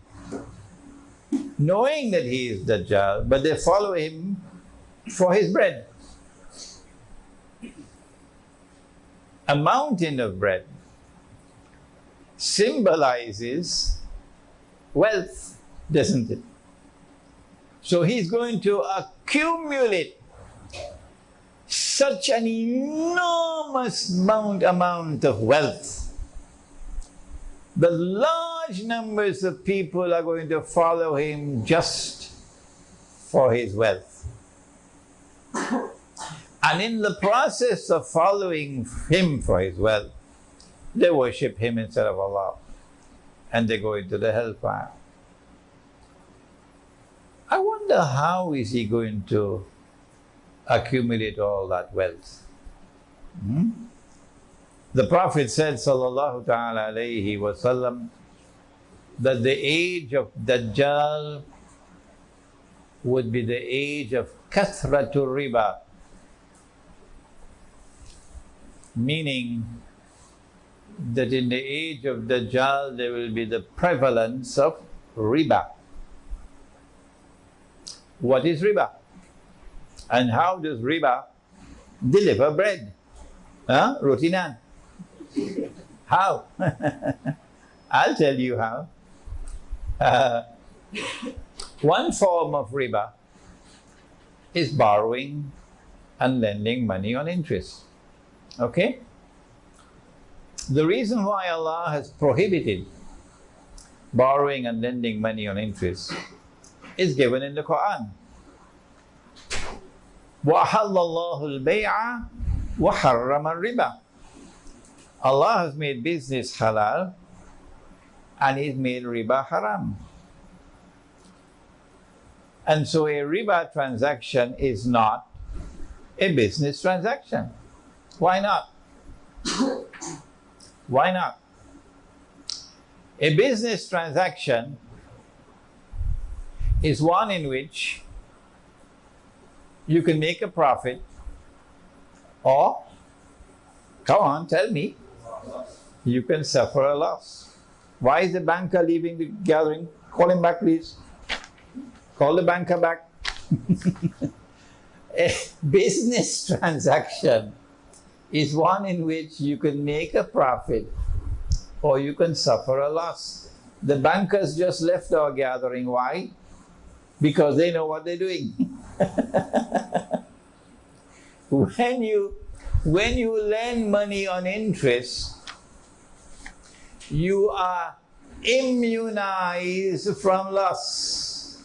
knowing that he is Dajjal, but they follow him for his bread. A mountain of bread symbolizes wealth, doesn't it? So he's going to accumulate such an enormous amount of wealth that large numbers of people are going to follow him just for his wealth. And in the process of following him for his wealth, they worship him instead of Allah, and they go into the hellfire. I wonder how is he going to accumulate all that wealth? The Prophet said, sallallahu ta'ala alayhi wa sallam, that the age of Dajjal would be the age of kathratul riba, meaning that in the age of Dajjal there will be the prevalence of riba. What is riba? And how does riba deliver bread? Roti naan. How? I'll tell you how. One form of riba is borrowing and lending money on interest. Okay? The reason why Allah has prohibited borrowing and lending money on interest is given in the Quran. وَأَحَلَّ اللَّهُ الْبَيْعَ وَحَرَّمَ الرِّبَى. Allah has made business halal and He's made riba haram. And so a riba transaction is not a business transaction. Why not? Why not? A business transaction is one in which you can make a profit, or, come on, tell me, you can suffer a loss. Why is the banker leaving the gathering? Call him back, please. Call the banker back. A business transaction is one in which you can make a profit or you can suffer a loss. The bankers just left our gathering. Why? Because they know what they're doing. When you lend money on interest, you are immunized from loss.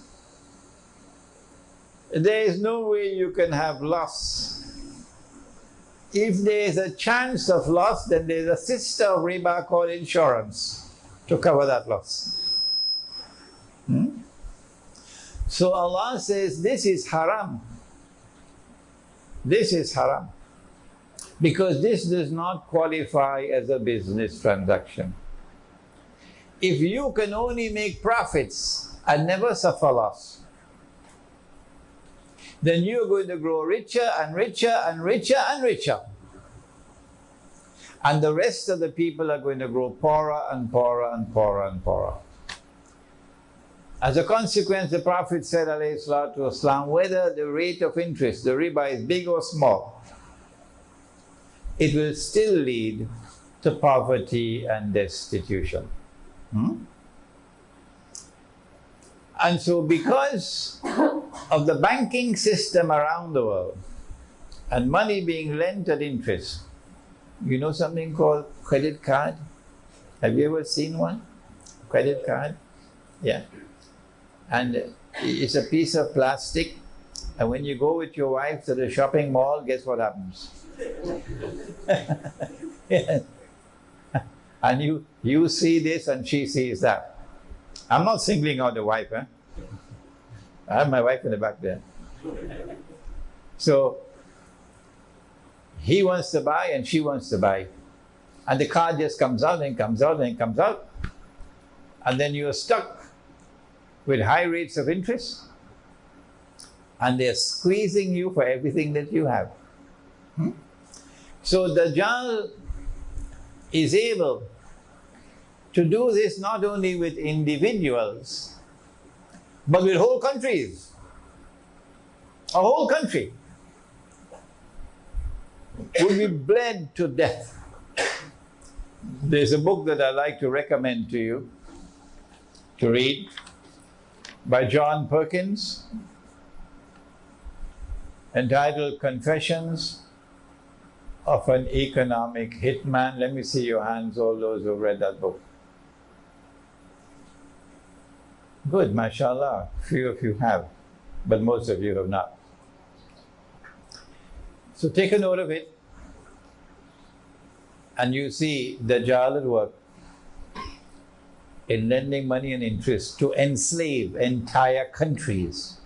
There is no way you can have loss. If there is a chance of loss, then there is a sister of riba called insurance to cover that loss. So Allah says this is haram. This is haram. Because this does not qualify as a business transaction. If you can only make profits and never suffer loss, then you're going to grow richer and richer and richer and richer. And the rest of the people are going to grow poorer and poorer and poorer and poorer. As a consequence, the Prophet said, alayhi salatu wasalam, whether the rate of interest, the riba, is big or small, it will still lead to poverty and destitution. And so because of the banking system around the world and money being lent at interest, you know something called credit card? Have you ever seen one? Credit card? Yeah. And it's a piece of plastic, and when you go with your wife to the shopping mall, guess what happens? Yes. And you see this and she sees that. I'm not singling out the wife, eh? I have my wife in the back there. So he wants to buy and she wants to buy. And the card just comes out and comes out and comes out. And then you're stuck with high rates of interest. And they're squeezing you for everything that you have. So Dajjal is able to do this not only with individuals, but with whole countries. A whole country will be bled to death. There's a book that I like to recommend to you to read by John Perkins, entitled Confessions of an Economic Hitman. Let me see your hands, all those who read that book. Good, mashallah. Few of you have, but most of you have not. So take a note of it, and you see Dajjal at work in lending money and interest to enslave entire countries.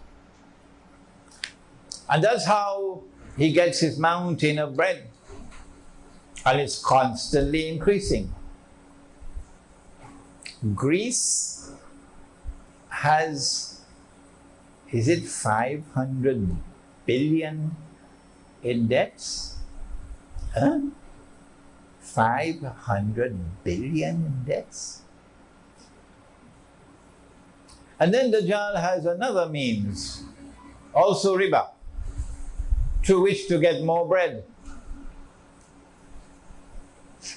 And that's how he gets his mountain of bread. And it's constantly increasing. Greece has, is it 500 billion in debts? 500 billion in debts? And then Dajjal has another means, also riba, through which to get more bread.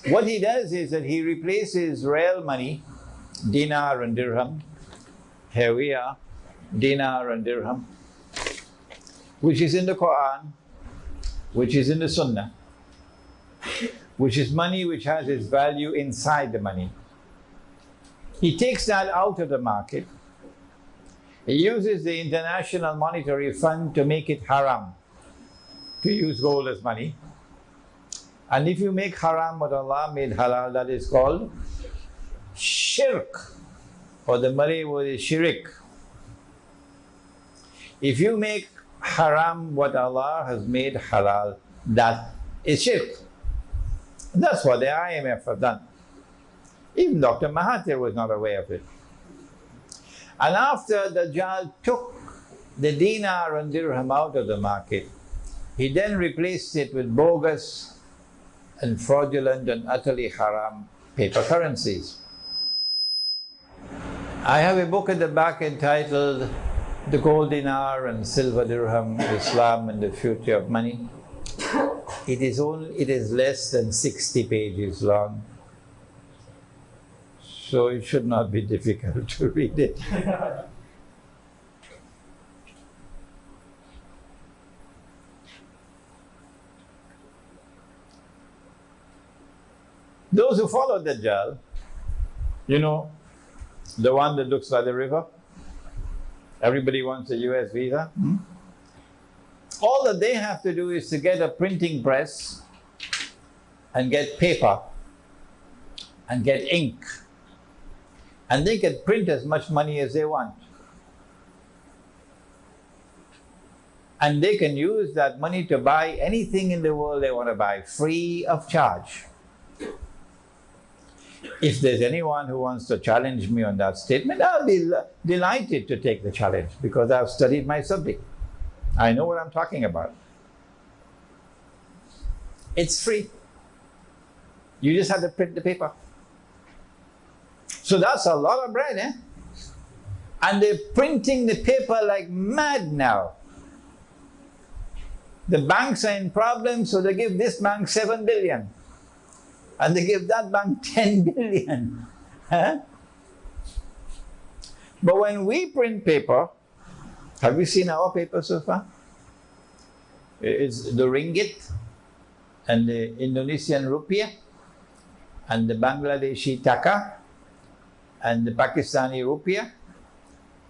What he does is that he replaces real money, dinar and dirham. Here we are, dinar and dirham, which is in the Quran, which is in the Sunnah, which is money which has its value inside the money. He takes that out of the market. He uses the International Monetary Fund to make it haram to use gold as money. And if you make haram what Allah made halal, that is called shirk, or the Malay word is shirik. If you make haram what Allah has made halal, that is shirk. That's what the IMF have done. Even Dr. Mahathir was not aware of it. And after Dajjal took the dinar and dirham out of the market, he then replaced it with bogus and fraudulent and utterly haram paper currencies. I have a book at the back entitled The Gold Dinar and Silver Dirham, Islam and the Future of Money. It is less than 60 pages long, so it should not be difficult to read it. Those who follow Dajjal, you know, the one that looks like the river, everybody wants a US visa. All that they have to do is to get a printing press and get paper and get ink, and they can print as much money as they want. And they can use that money to buy anything in the world they want to buy, free of charge. If there's anyone who wants to challenge me on that statement, I'll be delighted to take the challenge, because I've studied my subject. I know what I'm talking about. It's free. You just have to print the paper. So that's a lot of bread, eh? And they're printing the paper like mad now. The banks are in problems, so they give this bank 7 billion. And they give that bank 10 billion. Huh? But when we print paper, have you seen our paper so far? It's the ringgit and the Indonesian rupiah and the Bangladeshi taka and the Pakistani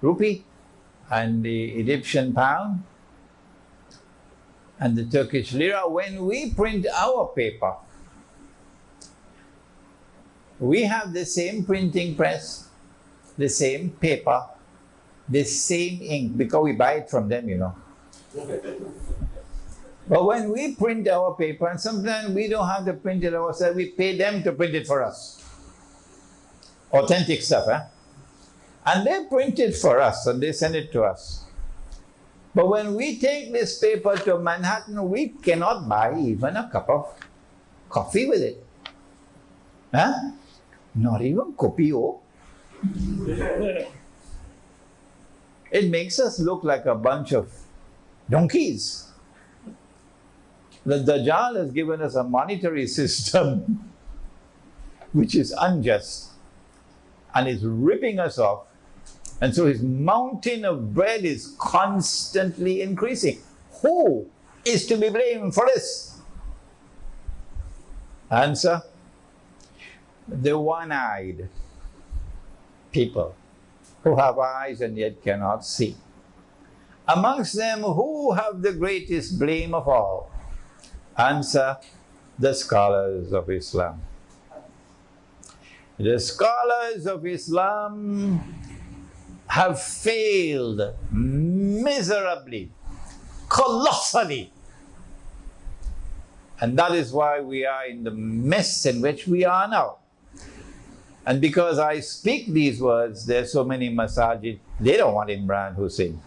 rupee and the Egyptian pound and the Turkish lira. When we print our paper, we have the same printing press, the same paper, the same ink, because we buy it from them, you know. But when we print our paper, and sometimes we don't have to print it ourselves, we pay them to print it for us. Authentic stuff, eh? And they print it for us and they send it to us. But when we take this paper to Manhattan, we cannot buy even a cup of coffee with it. Huh? Not even kopio. It makes us look like a bunch of donkeys. The Dajjal has given us a monetary system which is unjust and is ripping us off. And so his mountain of bread is constantly increasing. Who is to be blamed for this? Answer: the one-eyed people who have eyes and yet cannot see. Amongst them, who have the greatest blame of all? Answer: the scholars of Islam. The scholars of Islam have failed miserably, colossally. And that is why we are in the mess in which we are now. And because I speak these words, there are so many masajid, they don't want Imran Hosein.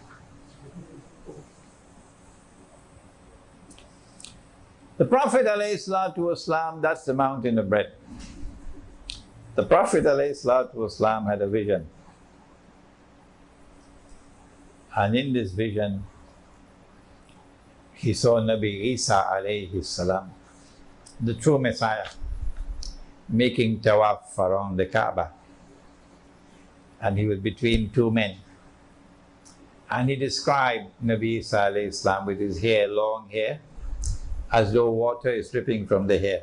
The Prophet ﷺ, that's the mountain of bread. The Prophet ﷺ had a vision. And in this vision, he saw Nabi Isa alayhi salam, the true Messiah, making tawaf around the Kaaba. And he was between two men. And he described Nabi Isa alayhi salam with his hair, long hair, as though water is dripping from the hair.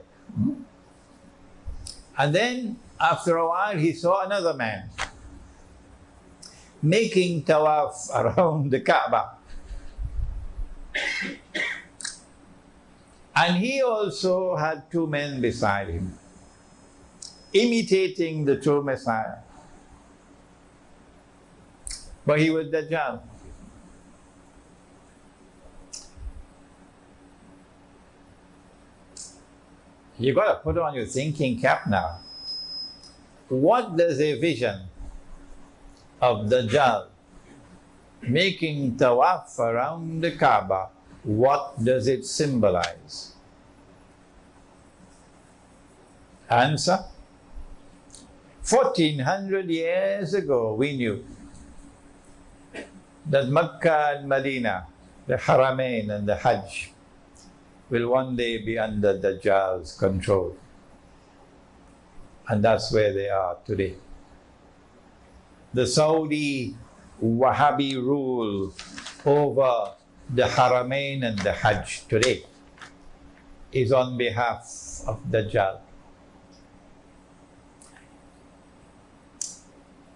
And then, after a while, he saw another man making tawaf around the Kaaba. And he also had two men beside him, imitating the true Messiah. But he was Dajjal. You've got to put on your thinking cap now. What does a vision of Dajjal making tawaf around the Kaaba, what does it symbolize? Answer: 1400 years ago, we knew that Makkah and Medina, the Haramain and the Hajj, will one day be under Dajjal's control. And that's where they are today. The Saudi Wahhabi rule over the Haramain and the Hajj today is on behalf of Dajjal.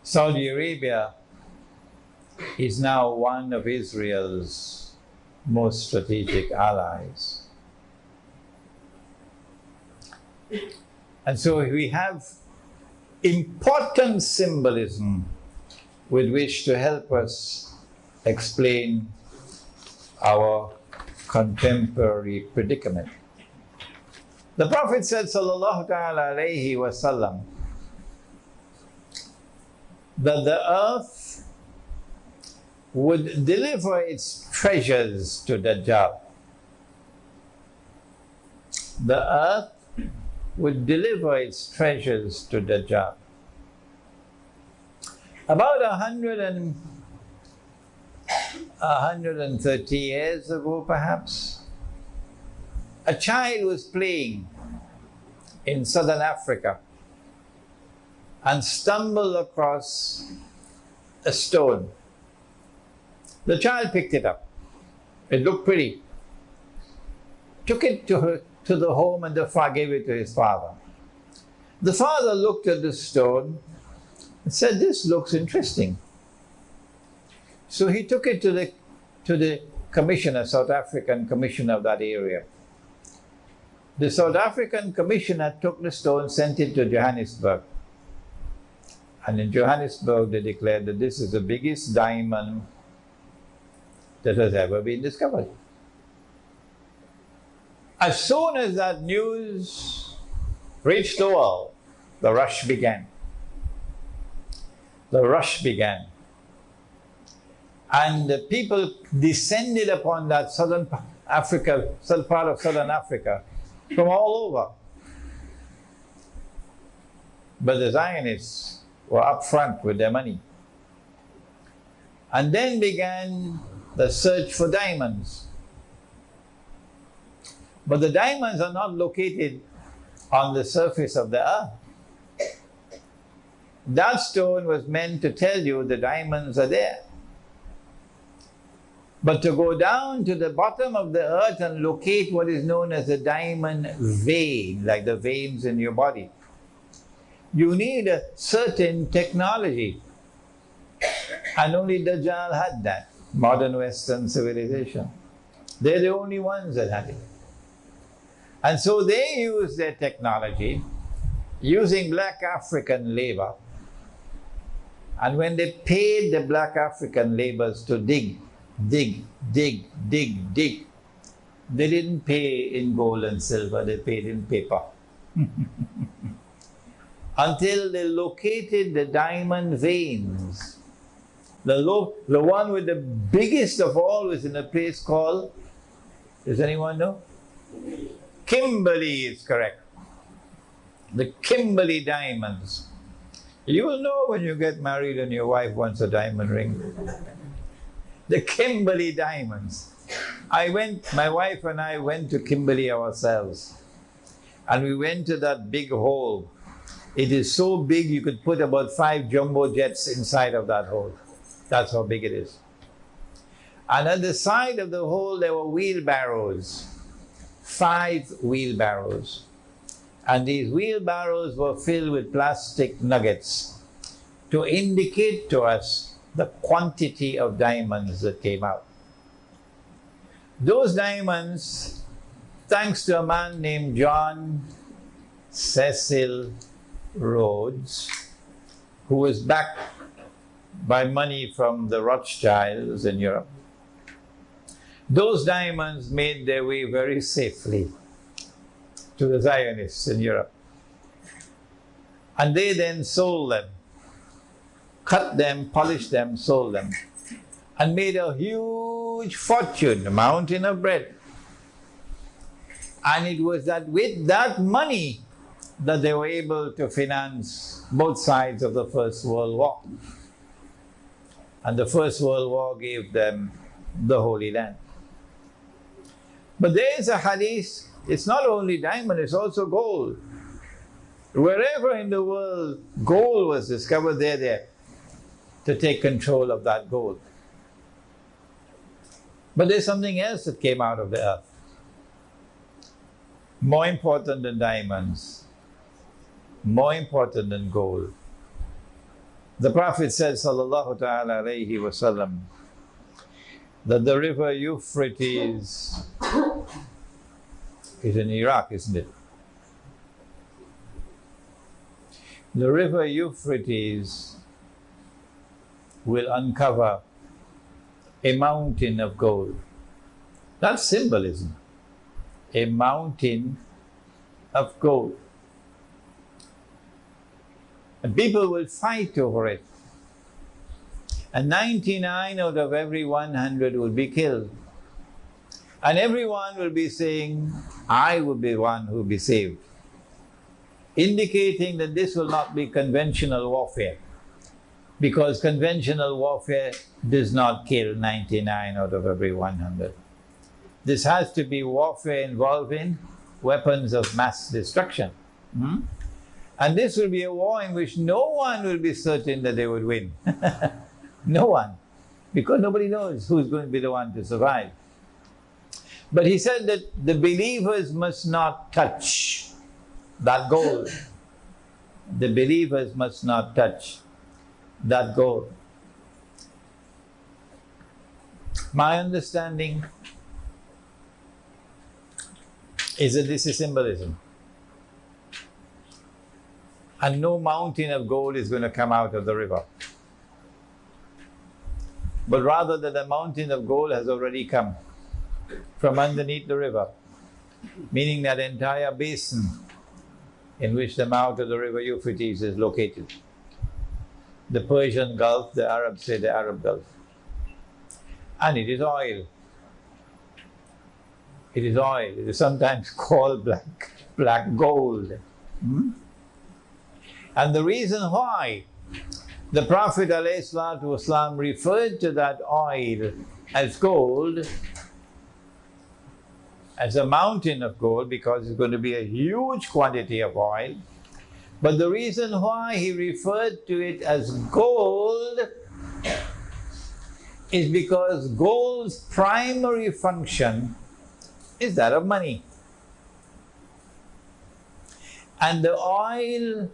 Saudi Arabia is now one of Israel's most strategic allies. And so we have important symbolism with which to help us explain our contemporary predicament. The Prophet said, sallallahu ta'ala alayhi wa sallam, that the earth would deliver its treasures to Dajjal. The earth would deliver its treasures to Dajjal. About 130 years ago, perhaps, a child was playing in southern Africa and stumbled across a stone. The child picked it up. It looked pretty. Took it to the home and gave it to his father. The father looked at the stone and said, "This looks interesting." So he took it to the commissioner, South African commissioner of that area. The South African commissioner took the stone, sent it to Johannesburg. And in Johannesburg, they declared that this is the biggest diamond that has ever been discovered. As soon as that news reached the world, the rush began. The rush began. And the people descended upon that southern part of southern Africa from all over. But the Zionists were up front with their money. And then began the search for diamonds. But the diamonds are not located on the surface of the earth. That stone was meant to tell you the diamonds are there. But to go down to the bottom of the earth and locate what is known as a diamond vein, like the veins in your body, you need a certain technology. And only Dajjal had that, modern Western civilization. They're the only ones that had it. And so they used their technology using black African labor. And when they paid the black African laborers to dig, they didn't pay in gold and silver, they paid in paper. Until they located the diamond veins. The one with the biggest of all was in a place called, does anyone know? Kimberley is correct. The Kimberley diamonds. You will know when you get married and your wife wants a diamond ring. The Kimberley diamonds. My wife and I went to Kimberley ourselves. And we went to that big hole. It is so big you could put about 5 jumbo jets inside of that hole. That's how big it is. And at the side of the hole there were wheelbarrows. 5 wheelbarrows. And these wheelbarrows were filled with plastic nuggets to indicate to us the quantity of diamonds that came out. Those diamonds, thanks to a man named John Cecil Rhodes, who was backed by money from the Rothschilds in Europe, those diamonds made their way very safely to the Zionists in Europe. And they then sold them, cut them, polished them, sold them, and made a huge fortune, a mountain of bread. And it was that with that money that they were able to finance both sides of the First World War. And the First World War gave them the Holy Land. But there is a hadith, it's not only diamond, it's also gold. Wherever in the world gold was discovered, they're there to take control of that gold. But there's something else that came out of the earth, more important than diamonds, more important than gold. The Prophet said, sallallahu ta'ala alayhi wa sallam, that the river Euphrates is in Iraq, isn't it? The river Euphrates will uncover a mountain of gold. That's symbolism. A mountain of gold. And people will fight over it. And 99 out of every 100 will be killed. And everyone will be saying, I will be one who will be saved. Indicating that this will not be conventional warfare. Because conventional warfare does not kill 99 out of every 100. This has to be warfare involving weapons of mass destruction. And this will be a war in which no one will be certain that they would win. No one. Because nobody knows who's going to be the one to survive. But he said that the believers must not touch that gold. The believers must not touch that gold. My understanding is that this is symbolism. And no mountain of gold is going to come out of the river. But rather that the mountain of gold has already come from underneath the river, meaning that entire basin in which the mouth of the river Euphrates is located. The Persian Gulf, the Arabs say the Arab Gulf. And it is oil. It is oil. It is sometimes called black gold. And the reason why the Prophet ﷺ referred to that oil as gold, as a mountain of gold, because it's going to be a huge quantity of oil. But the reason why he referred to it as gold is because gold's primary function is that of money. And the oil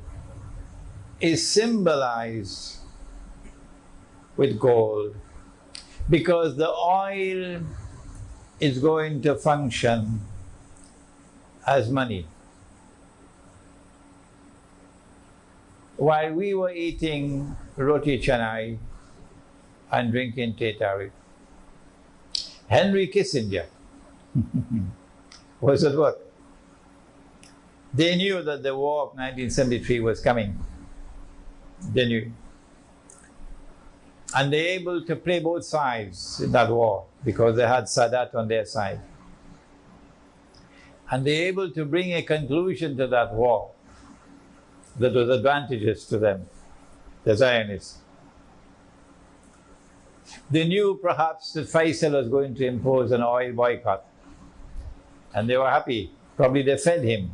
is symbolized with gold because the oil is going to function as money. While we were eating roti canai and drinking tea tawik, Henry Kissinger was at work. They knew that the war of 1973 was coming. They knew. And they were able to play both sides in that war because they had Sadat on their side. And they were able to bring a conclusion to that war that was advantageous to them, the Zionists. They knew perhaps that Faisal was going to impose an oil boycott. And they were happy. Probably they fed him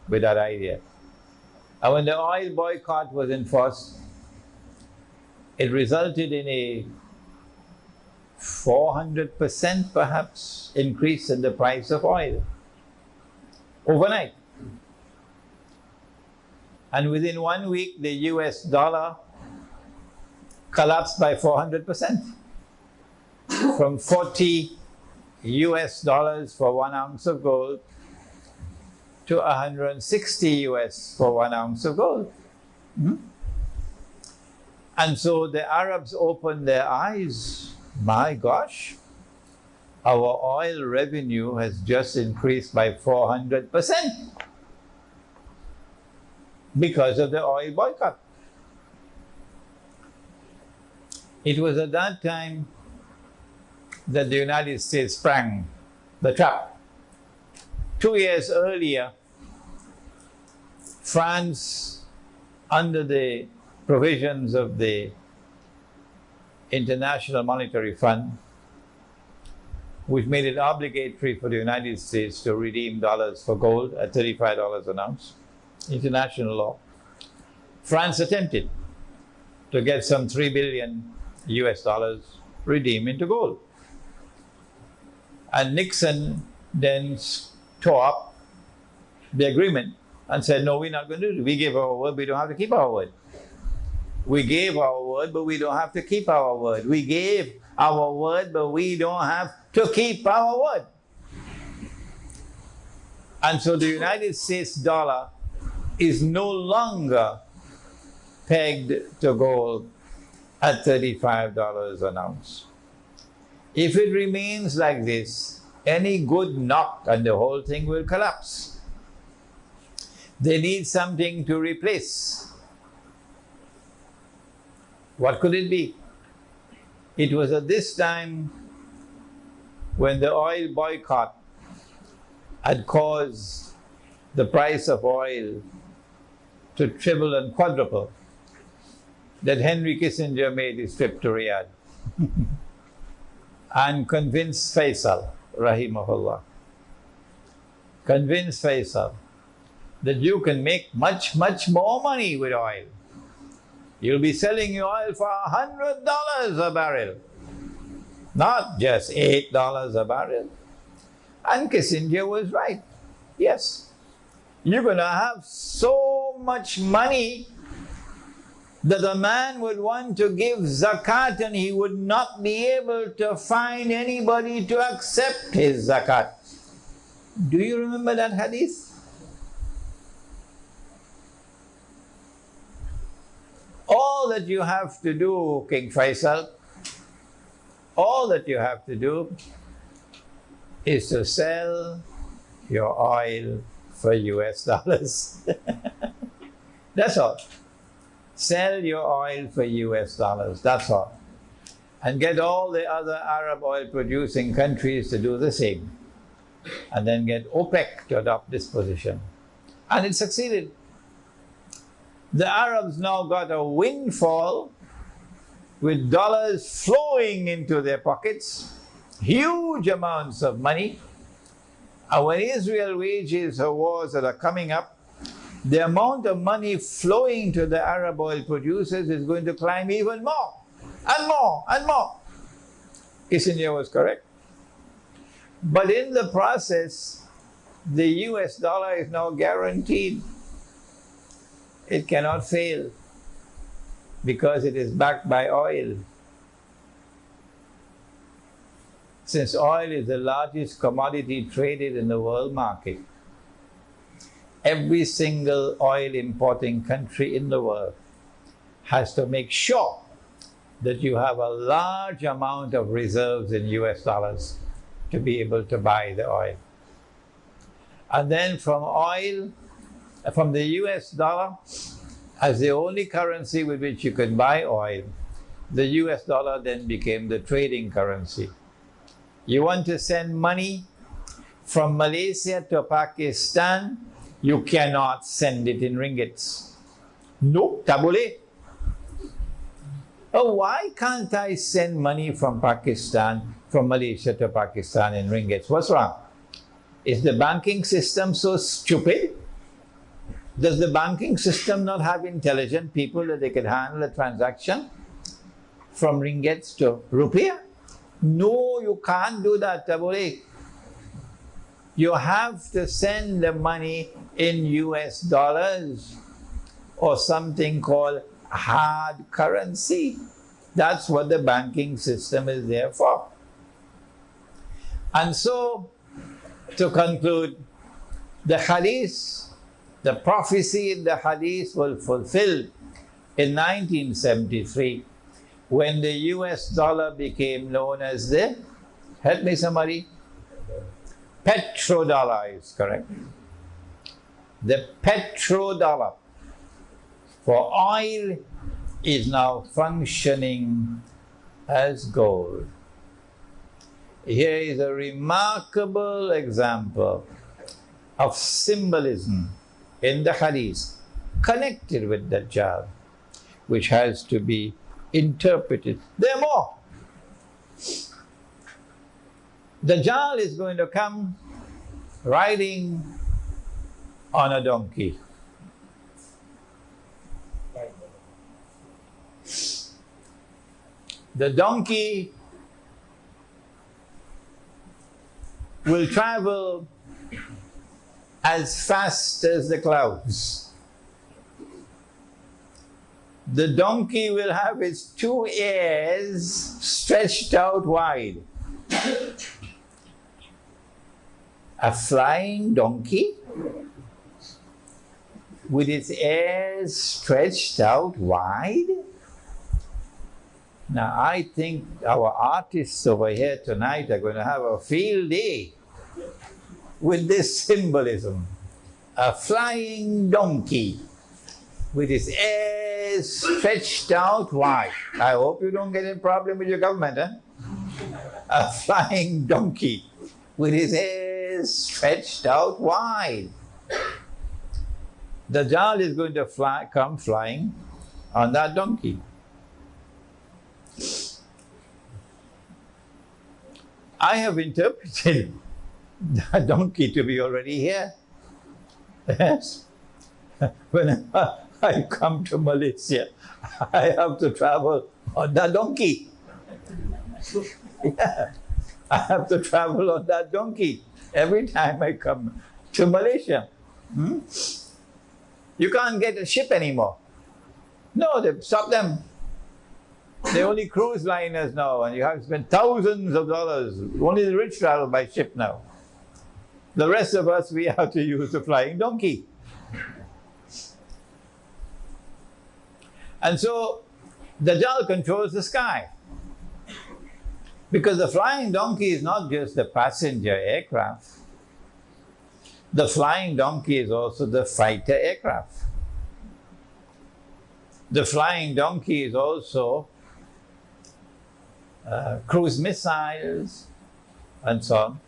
with that idea. And when the oil boycott was enforced, it resulted in a 400% perhaps increase in the price of oil overnight. And within 1 week, the US dollar collapsed by 400%. From 40 US dollars for 1 ounce of gold to 160 US for 1 ounce of gold. And so the Arabs opened their eyes. My gosh, our oil revenue has just increased by 400% because of the oil boycott. It was at that time that the United States sprang the trap. 2 years earlier, France, under the provisions of the International Monetary Fund, which made it obligatory for the United States to redeem dollars for gold at $35 an ounce, international law, France attempted to get some 3 billion US dollars redeemed into gold. And Nixon then tore up the agreement and said, no, we're not going to do it. We gave our word, we don't have to keep our word. We gave our word, but we don't have to keep our word. We gave our word, but we don't have to keep our word. And so the United States dollar is no longer pegged to gold at $35 an ounce. If it remains like this, any good knock and the whole thing will collapse. They need something to replace. What could it be? It was at this time when the oil boycott had caused the price of oil to triple and quadruple that Henry Kissinger made his trip to Riyadh and convinced Faisal, rahimahullah, convinced Faisal that you can make much, much more money with oil. You'll be selling your oil for $100 a barrel, not just $8 a barrel. And Kissinger was right. Yes, you're going to have so much money that a man would want to give zakat and he would not be able to find anybody to accept his zakat. Do you remember that hadith? All that you have to do, King Faisal, all that you have to do is to sell your oil for US dollars. That's all. Sell your oil for US dollars, that's all. And get all the other Arab oil producing countries to do the same. And then get OPEC to adopt this position. And it succeeded. The Arabs now got a windfall with dollars flowing into their pockets, huge amounts of money. And when Israel wages her wars that are coming up, the amount of money flowing to the Arab oil producers is going to climb even more, and more, and more. Kissinger was correct. But in the process, the US dollar is now guaranteed. It cannot fail because it is backed by oil. Since oil is the largest commodity traded in the world market, every single oil importing country in the world has to make sure that you have a large amount of reserves in US dollars to be able to buy the oil. And then from oil, from the US dollar, as the only currency with which you could buy oil, the US dollar then became the trading currency. You want to send money from Malaysia to Pakistan, you cannot send it in ringgits. No, tak boleh. Oh, why can't I send money from Pakistan, from Malaysia to Pakistan in ringgits? What's wrong? Is the banking system so stupid? Does the banking system not have intelligent people that they can handle a transaction from ringgits to rupiah? No, you can't do that, tak boleh. You have to send the money in US dollars or something called hard currency. That's what the banking system is there for. And so, to conclude, the hadith, the prophecy in the hadith was fulfilled in 1973 when the US dollar became known as the, help me somebody, petrodollar is correct. The petrodollar for oil is now functioning as gold. Here is a remarkable example of symbolism in the hadith connected with Dajjal, which has to be interpreted. There are more. Dajjal is going to come riding on a donkey. The donkey will travel as fast as the clouds. The donkey will have its two ears stretched out wide. A flying donkey with its ears stretched out wide? Now, I think our artists over here tonight are going to have a field day with this symbolism. A flying donkey with its ears stretched out wide. I hope you don't get a problem with your government, eh? A flying donkey with his ears stretched out wide. Dajjal is going to come flying on that donkey. I have interpreted the donkey to be already here. Yes. Whenever I come to Malaysia, I have to travel on that donkey. Yeah. I have to travel on that donkey every time I come to Malaysia. You can't get a ship anymore. No, they've stopped them. They're only cruise liners now, and you have to spend thousands of dollars. Only the rich travel by ship now. The rest of us, we have to use the flying donkey. And so, Dajjal controls the sky. Because the flying donkey is not just the passenger aircraft. The flying donkey is also the fighter aircraft. The flying donkey is also cruise missiles and so on.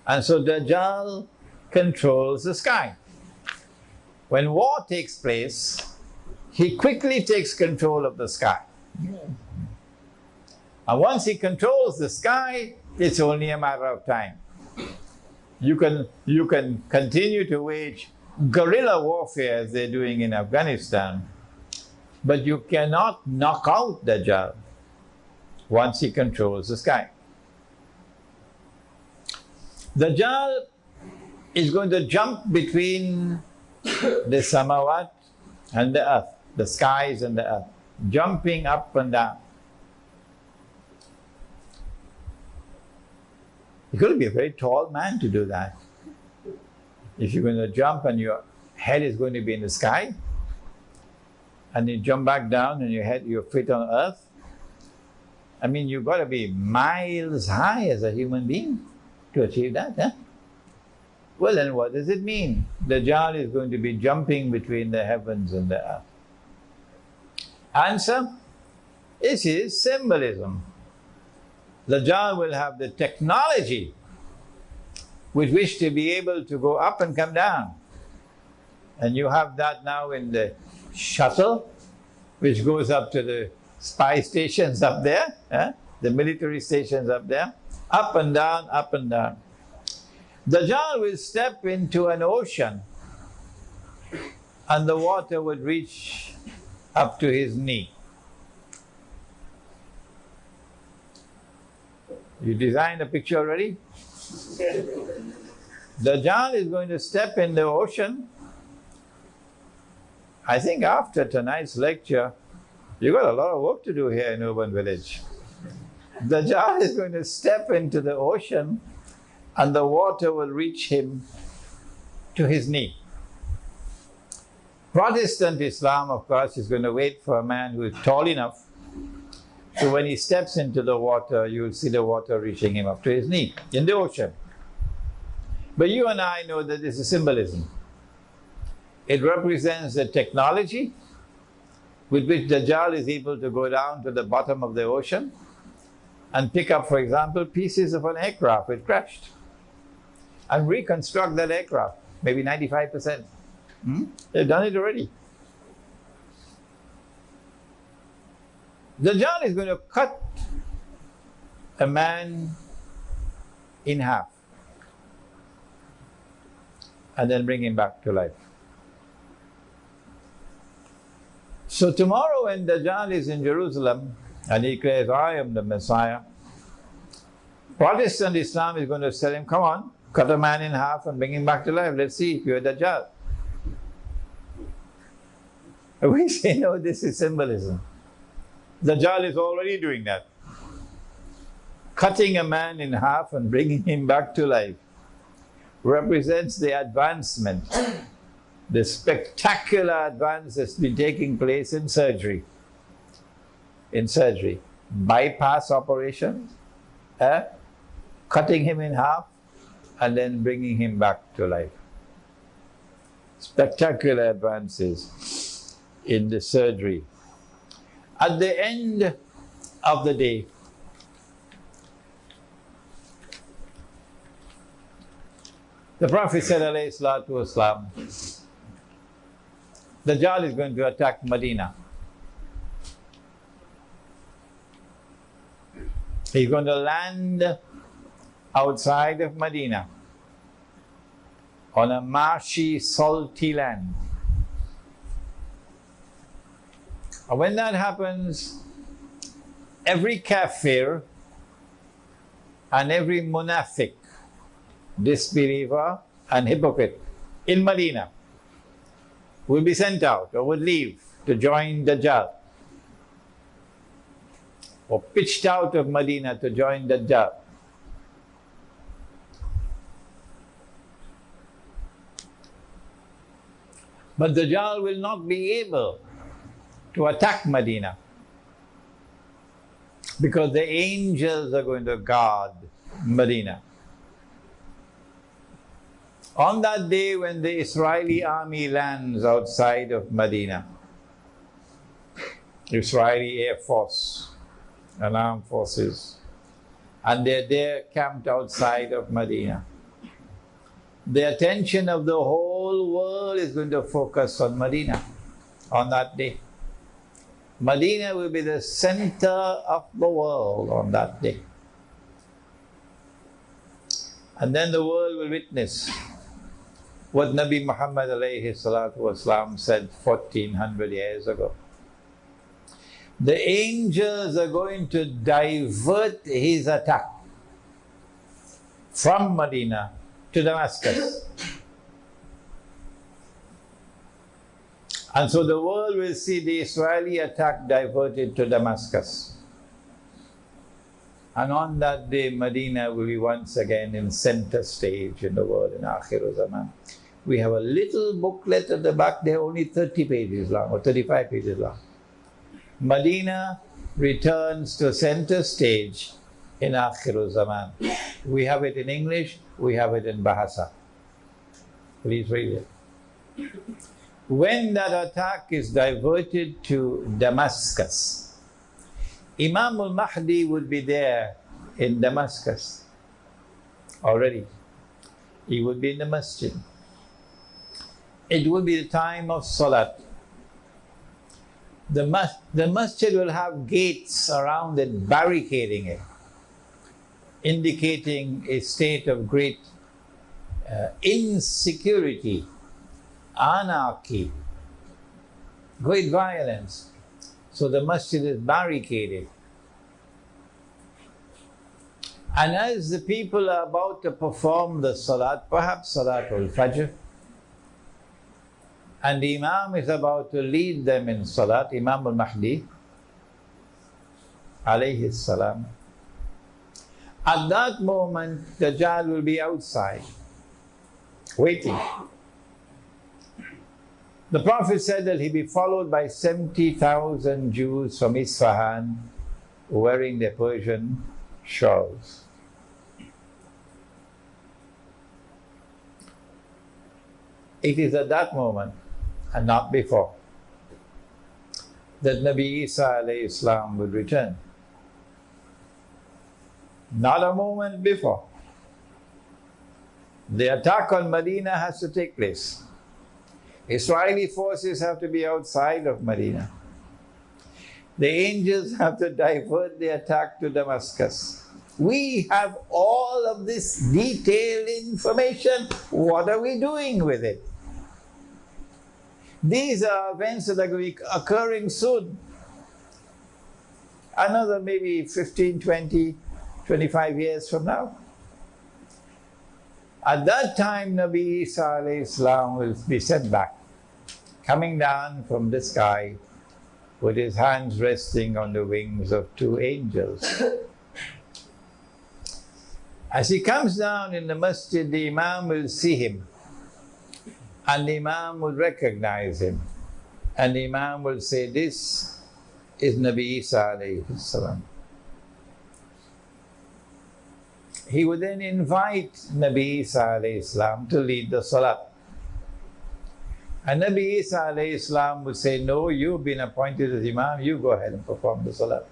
And so Dajjal controls the sky. When war takes place, he quickly takes control of the sky. And once he controls the sky, it's only a matter of time. You can continue to wage guerrilla warfare as they're doing in Afghanistan, but you cannot knock out Dajjal once he controls the sky. Dajjal is going to jump between the samawat and the earth, the skies and the earth, jumping up and down. You've got to be a very tall man to do that. If you're going to jump and your head is going to be in the sky, and you jump back down and your feet on earth, I mean, you've got to be miles high as a human being to achieve that, huh? Well, then what does it mean? Dajjal is going to be jumping between the heavens and the earth. Answer, it is symbolism. Dajjal will have the technology with which to be able to go up and come down. And you have that now in the shuttle, which goes up to the spy stations up there, the military stations up there, up and down, up and down. Dajjal will step into an ocean and the water would reach up to his knee. You designed a picture already? Dajjal is going to step in the ocean. I think after tonight's lecture, you've got a lot of work to do here in Urban Village. Dajjal is going to step into the ocean and the water will reach him to his knee. Protestant Islam, of course, is going to wait for a man who is tall enough, so when he steps into the water, you will see the water reaching him up to his knee in the ocean. But you and I know that this is symbolism. It represents the technology with which Dajjal is able to go down to the bottom of the ocean and pick up, for example, pieces of an aircraft which crashed and reconstruct that aircraft, maybe 95%. They've done it already. Dajjal is going to cut a man in half and then bring him back to life. So tomorrow when Dajjal is in Jerusalem and he declares, I am the Messiah, Protestant Islam is going to tell him, come on, cut a man in half and bring him back to life. Let's see if you're Dajjal. We say, no, this is symbolism. Dajjal is already doing that. Cutting a man in half and bringing him back to life represents the advancement, the spectacular advance that's been taking place in surgery. In surgery. Bypass operations, cutting him in half and then bringing him back to life. Spectacular advances in the surgery. At the end of the day, the Prophet said, alayhi salatu wasalam, Dajjal is going to attack Medina. He's going to land outside of Medina on a marshy, salty land. And when that happens, every kafir and every munafiq, disbeliever and hypocrite in Medina will be sent out or would leave to join Dajjal, or pitched out of Medina to join Dajjal. But Dajjal will not be able to attack Medina because the angels are going to guard Medina. On that day when the Israeli army lands outside of Medina, Israeli Air Force and armed forces, and they're there camped outside of Medina, the attention of the whole world is going to focus on Medina on that day. Medina will be the center of the world on that day. And then the world will witness what Nabi Muhammad alayhi salatu wasalam said 1400 years ago. The angels are going to divert his attack from Medina to Damascus. And so the world will see the Israeli attack diverted to Damascus. And on that day, Medina will be once again in center stage in the world in Akhir-ul-Zaman. We have a little booklet at the back there, only 30 pages long or 35 pages long. Medina returns to center stage in Akhir-ul-Zaman. We have it in English, we have it in Bahasa. Please read it. When that attack is diverted to Damascus, Imam al-Mahdi would be there in Damascus already. He would be in the masjid. It will be the time of Salat. The masjid will have gates around it, barricading it, indicating a state of great insecurity, anarchy, great violence. So the masjid is barricaded. And as the people are about to perform the salat, perhaps Salatul Fajr, and the Imam is about to lead them in salat, Imam al-Mahdi, alayhi salam, at that moment, Dajjal will be outside, waiting. The Prophet said that he'll be followed by 70,000 Jews from Isfahan wearing their Persian shawls. It is at that moment, and not before, that Nabi Isa alayhi salam would return. Not a moment before. The attack on Medina has to take place. Israeli forces have to be outside of Medina. The angels have to divert the attack to Damascus. We have all of this detailed information. What are we doing with it? These are events that are going to be occurring soon. Another maybe 15, 20, 25 years from now. At that time, Nabi Isa alayhi salam will be sent back, coming down from the sky with his hands resting on the wings of two angels. As he comes down in the masjid, the Imam will see him, and the Imam will recognize him, and the Imam will say, "This is Nabi Isa alayhi salam." He would then invite Nabi Isa alayhi salam to lead the salat. And Nabi Isa alayhi salam would say, "No, you've been appointed as Imam, you go ahead and perform the salat."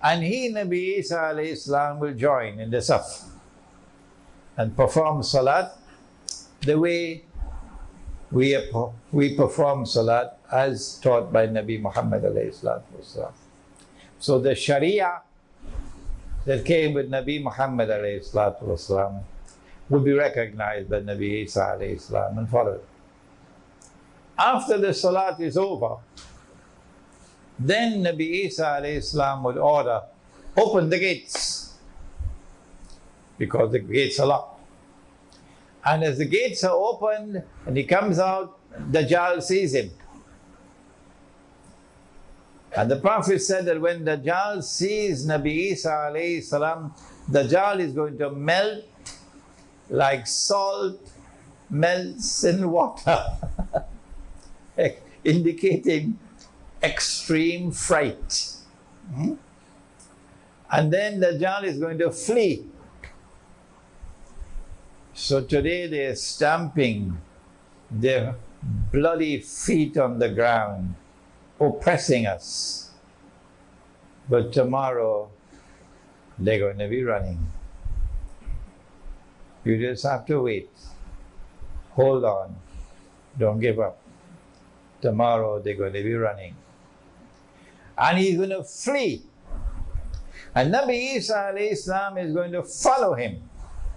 And he, Nabi Isa alayhi salam, will join in the saf and perform salat the way we perform salat as taught by Nabi Muhammad alayhi salam. So the Sharia that came with Nabi Muhammad alayhi salam will be recognized by Nabi Isa alayhi salam and followed. After the salat is over, then Nabi Isa alayhi salam would order, "Open the gates," because the gates are locked. And as the gates are opened and he comes out, Dajjal sees him. And the Prophet said that when Dajjal sees Nabi Isa alayhi salam, Dajjal is going to melt like salt melts in water, indicating extreme fright. And then Dajjal is going to flee. So today they are stamping their bloody feet on the ground, oppressing us. But tomorrow they're going to be running. You just have to wait. Hold on. Don't give up. Tomorrow they're going to be running. And he's going to flee. And Nabi Isa alayhi salam is going to follow him,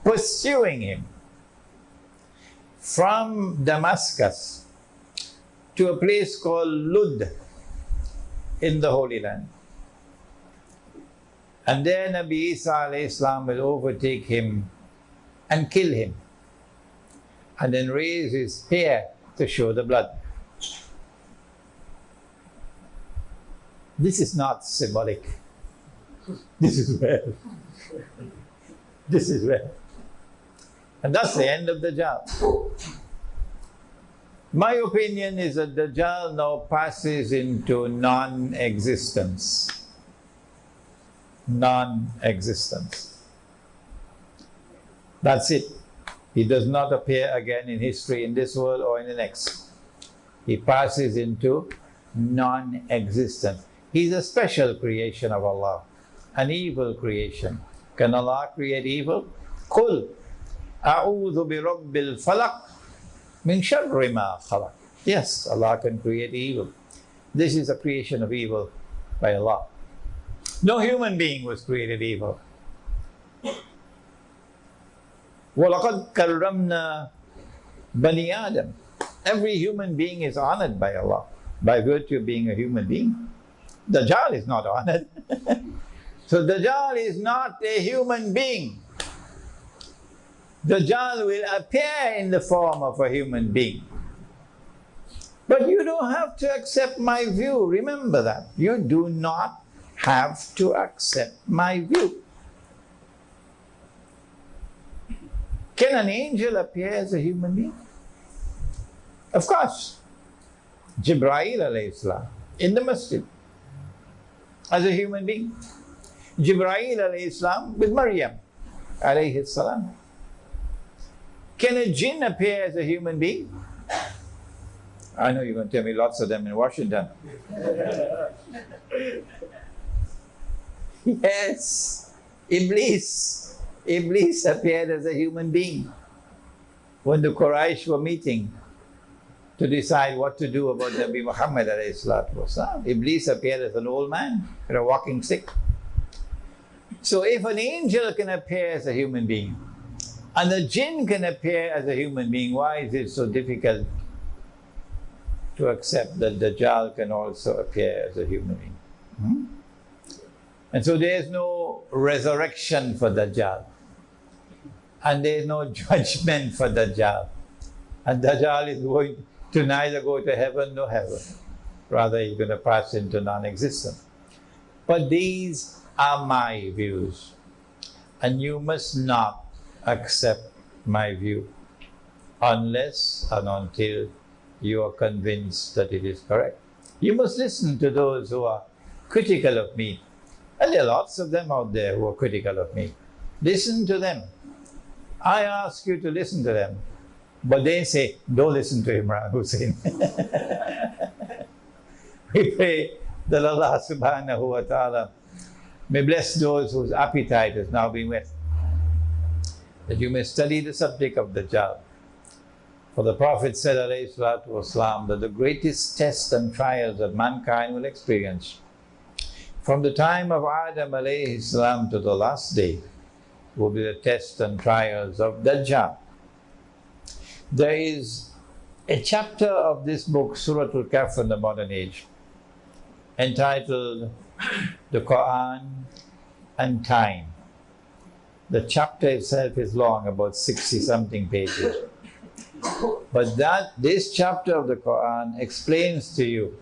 pursuing him from Damascus to a place called Lud in the Holy Land. And there Nabi Isa alayhi salam will overtake him and kill him, and then raise his hair to show the blood. This is not symbolic. This is real. This is real. And that's the end of Dajjal. My opinion is that Dajjal now passes into non-existence. Non-existence. That's it. He does not appear again in history in this world or in the next. He passes into non-existence. He's a special creation of Allah, an evil creation. Can Allah create evil? Qul a'udhu bi rabbil falaq min sharri ma khalaq. Yes, Allah can create evil. This is a creation of evil by Allah. No human being was created evil. وَلَقَدْ كَرَّمْنَا بَنِي آدَمَ. Every human being is honored by Allah by virtue of being a human being. Dajjal is not honored. So Dajjal is not a human being. Dajjal will appear in the form of a human being. But you don't have to accept my view. Remember that. You do not have to accept my view. Can an angel appear as a human being? Of course. Jibreel alayhi salam in the masjid as a human being. Jibreel alayhi salam with Maryam alayhi salam. Can a jinn appear as a human being? I know you're going to tell me lots of them in Washington. Yes, Iblis appeared as a human being when the Quraysh were meeting to decide what to do about Nabi Muhammad alayhi salatu wasalam. Iblis appeared as an old man with a walking stick. So if an angel can appear as a human being, and a jinn can appear as a human being, why is it so difficult to accept that Dajjal can also appear as a human being? And so there is no resurrection for Dajjal, and there is no judgment for Dajjal, and Dajjal is going to neither go to heaven nor heaven. Rather, he's going to pass into non-existence. But these are my views, and you must not accept my view unless and until you are convinced that it is correct. You must listen to those who are critical of me. And there are lots of them out there who are critical of me. Listen to them. I ask you to listen to them. But they say, don't listen to Imran Hosein. We pray that Allah subhanahu wa ta'ala may bless those whose appetite has now been whet, that you may study the subject of Dajjal. For the Prophet said, alayhi salatu wasalam, that the greatest tests and trials that mankind will experience from the time of Adam alayhi salam to the last day will be the tests and trials of Dajjal. There is a chapter of this book, Surah Al-Kahf in the Modern Age, entitled The Quran and Time. The chapter itself is long, about 60-something pages. But this chapter of the Quran explains to you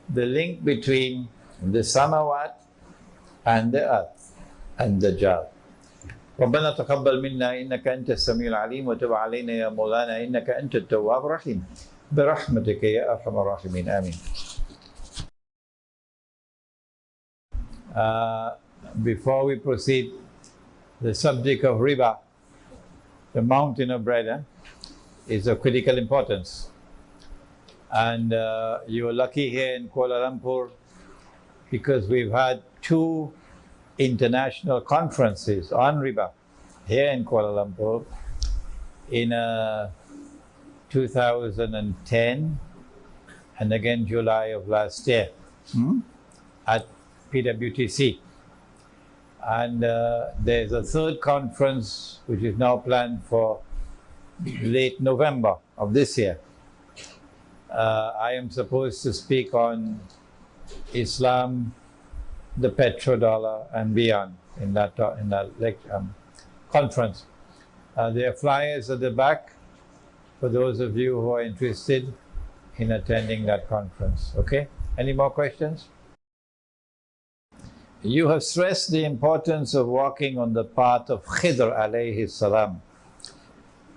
the link between the samawat and the earth and Dajjal. ربنا تقبل منا إنك أنت السميع العليم وتب علينا يا مولانا إنك أنت التواب الرحيم برحمتك يا أرحم الراحمين آمين. Before we proceed, the subject of riba, the mountain of bread, is of critical importance. And you are lucky here in Kuala Lumpur because we've had 2 international conferences on riba here in Kuala Lumpur in 2010 and again July of last year at PWTC. And there's a 3rd conference which is now planned for late November of this year. I am supposed to speak on Islam, the petrodollar and beyond in that conference. There are flyers at the back for those of you who are interested in attending that conference. Okay? Any more questions? You have stressed the importance of walking on the path of Khidr alayhi salam,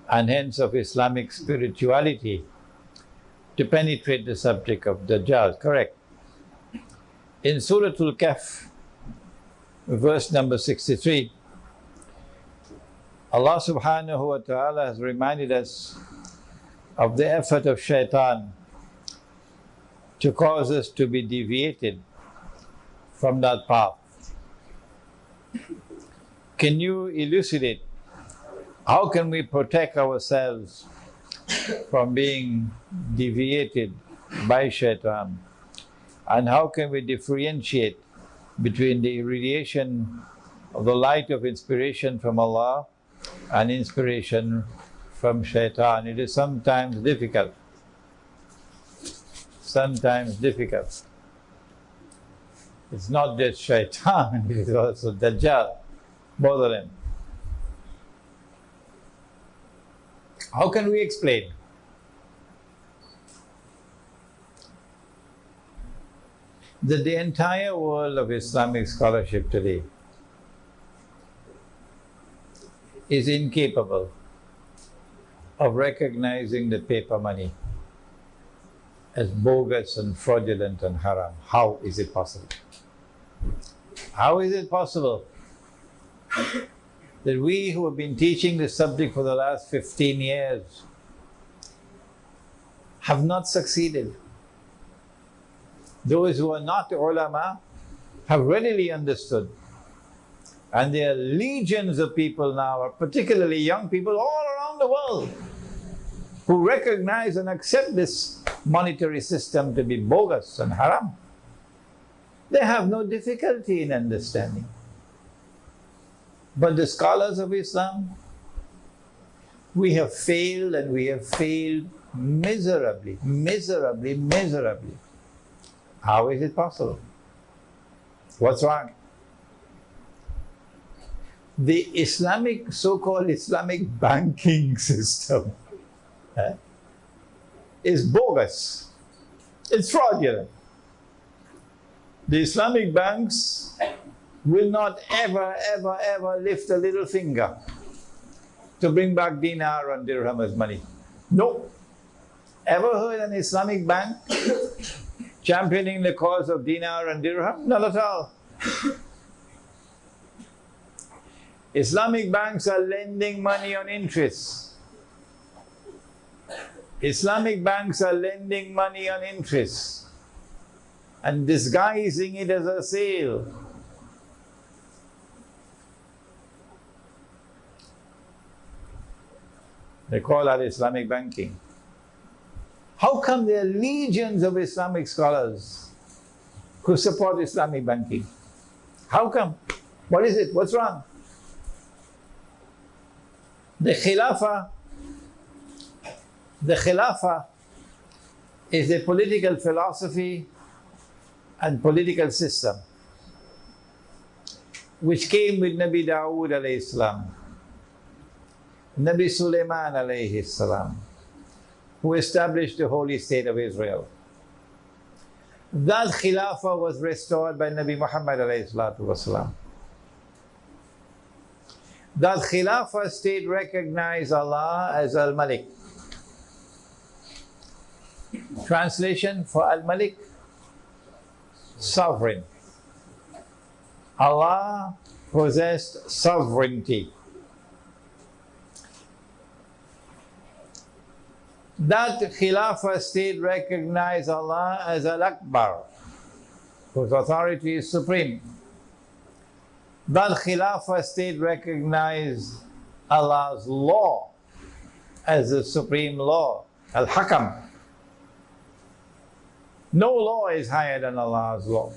and hence of Islamic spirituality, to penetrate the subject of Dajjal. Correct? In Surah Al-Kahf, verse number 63, Allah subhanahu wa ta'ala has reminded us of the effort of shaitan to cause us to be deviated from that path. Can you elucidate how can we protect ourselves from being deviated by shaitan? And how can we differentiate between the irradiation of the light of inspiration from Allah and inspiration from shaitan? It is sometimes difficult. Sometimes difficult. It's not just shaitan, it is also Dajjal, both of them. How can we explain? That the entire world of Islamic scholarship today is incapable of recognizing the paper money as bogus and fraudulent and haram. How is it possible? How is it possible that we who have been teaching this subject for the last 15 years have not succeeded? Those who are not ulama have readily understood. And there are legions of people now, particularly young people all around the world, who recognize and accept this monetary system to be bogus and haram. They have no difficulty in understanding. But the scholars of Islam, we have failed, and we have failed miserably, miserably, miserably. How is it possible? What's wrong? The Islamic, so-called Islamic banking system is bogus. It's fraudulent. The Islamic banks will not ever, ever, ever lift a little finger to bring back dinar and dirham as money. No. Ever heard an Islamic bank championing the cause of dinar and dirham? Not at all. Islamic banks are lending money on interest. Islamic banks are lending money on interest and disguising it as a sale. They call that Islamic banking. How come there are legions of Islamic scholars who support Islamic banking? How come? What is it? What's wrong? The Khilafah is a political philosophy and political system which came with Nabi Dawood alayhi salam, Nabi Sulaiman alayhi salam, who established the holy state of Israel. That Khilafah was restored by Nabi Muhammad alayhi salatu wasalam. That Khilafah state recognized Allah as Al-Malik. Translation for Al-Malik: sovereign. Allah possessed sovereignty. That Khilafah state recognized Allah as Al-Akbar, whose authority is supreme. That Khilafah state recognized Allah's law as the supreme law, Al-Hakam. No law is higher than Allah's law.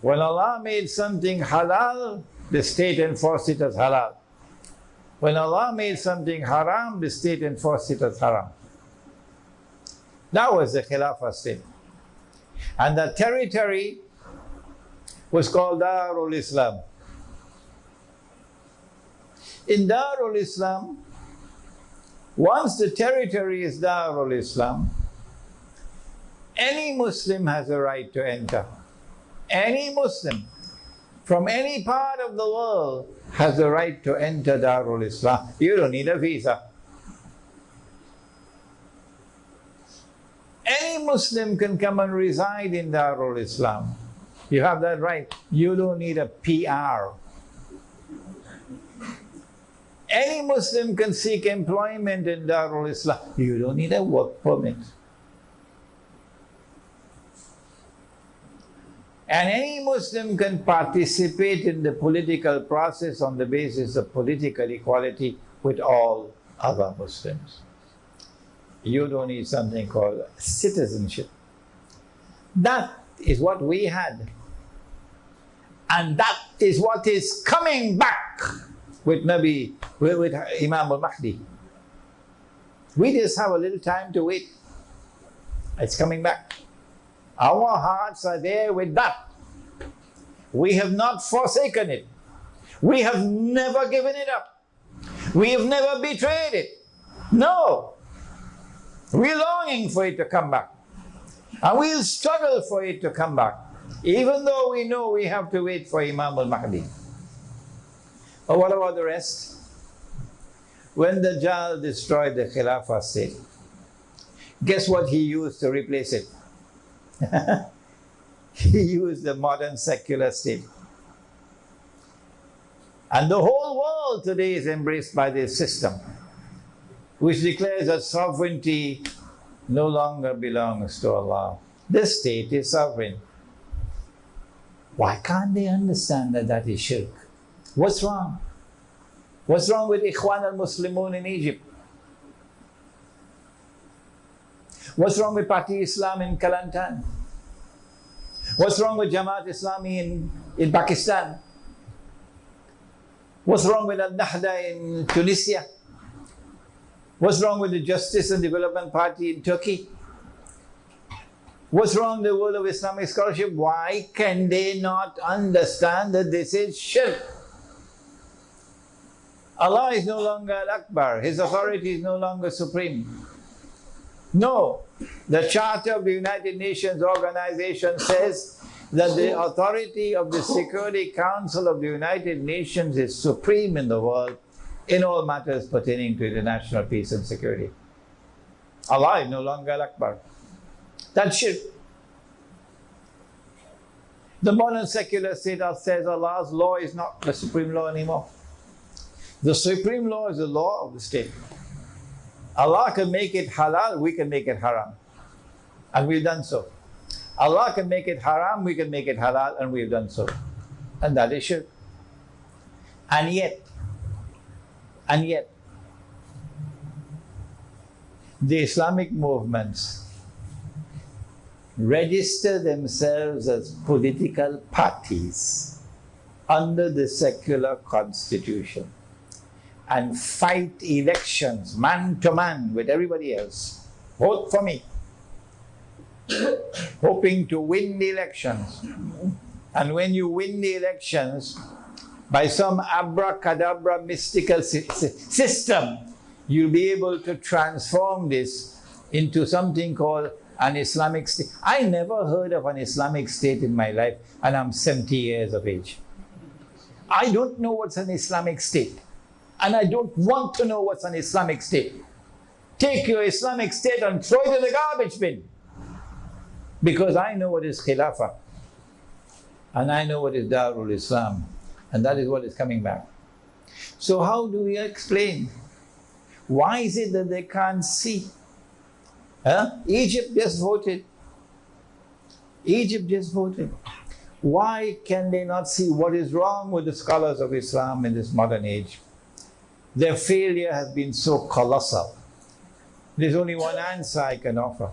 When Allah made something halal, the state enforced it as halal. When Allah made something haram, the state enforced it as haram. That was the Khilafah state. And the territory was called Darul Islam. In Darul Islam, once the territory is Darul Islam, any Muslim has a right to enter. Any Muslim from any part of the world has the right to enter Darul Islam. You don't need a visa. Any Muslim can come and reside in Darul Islam. You have that right. You don't need a PR. Any Muslim can seek employment in Darul Islam. You don't need a work permit. And any Muslim can participate in the political process on the basis of political equality with all other Muslims. You don't need something called citizenship. That is what we had. And that is what is coming back with with Imam al-Mahdi. We just have a little time to wait. It's coming back. Our hearts are there with that. We have not forsaken it. We have never given it up. We have never betrayed it. No. We're longing for it to come back. And we'll struggle for it to come back, even though we know we have to wait for Imam al-Mahdi. But what about the rest? When Dajjal destroyed the Khilafah state, guess what he used to replace it? He used the modern secular state. And the whole world today is embraced by this system, which declares that sovereignty no longer belongs to Allah. The state is sovereign. Why can't they understand that that is shirk? What's wrong? What's wrong with Ikhwan al-Muslimun in Egypt? What's wrong with Party Islam in Kelantan? What's wrong with Jamaat Islami in Pakistan? What's wrong with Al-Nahda in Tunisia? What's wrong with the Justice and Development Party in Turkey? What's wrong with the world of Islamic scholarship? Why can they not understand that this is shirk? Allah is no longer Al-Akbar. His authority is no longer supreme. No, the Charter of the United Nations Organization says that the authority of the Security Council of the United Nations is supreme in the world in all matters pertaining to international peace and security. Allah is no longer Al-Akbar. That's shirk. The modern secular state says Allah's law is not the supreme law anymore. The supreme law is the law of the state. Allah can make it halal, we can make it haram. And we've done so. Allah can make it haram, we can make it halal, and we've done so. And that is shirk. And yet, the Islamic movements register themselves as political parties under the secular constitution and fight elections man to man with everybody else. Vote for me. Hoping to win the elections. And when you win the elections, by some abracadabra mystical system, you'll be able to transform this into something called an Islamic state. I never heard of an Islamic state in my life, and I'm 70 years of age. I don't know what's an Islamic state. And I don't want to know what's an Islamic state. Take your Islamic state and throw it in the garbage bin. Because I know what is Khilafah. And I know what is Darul Islam. And that is what is coming back. So how do we explain? Why is it that they can't see? Egypt just voted. Egypt just voted. Why can they not see what is wrong with the scholars of Islam in this modern age? Their failure has been so colossal. There's only one answer I can offer.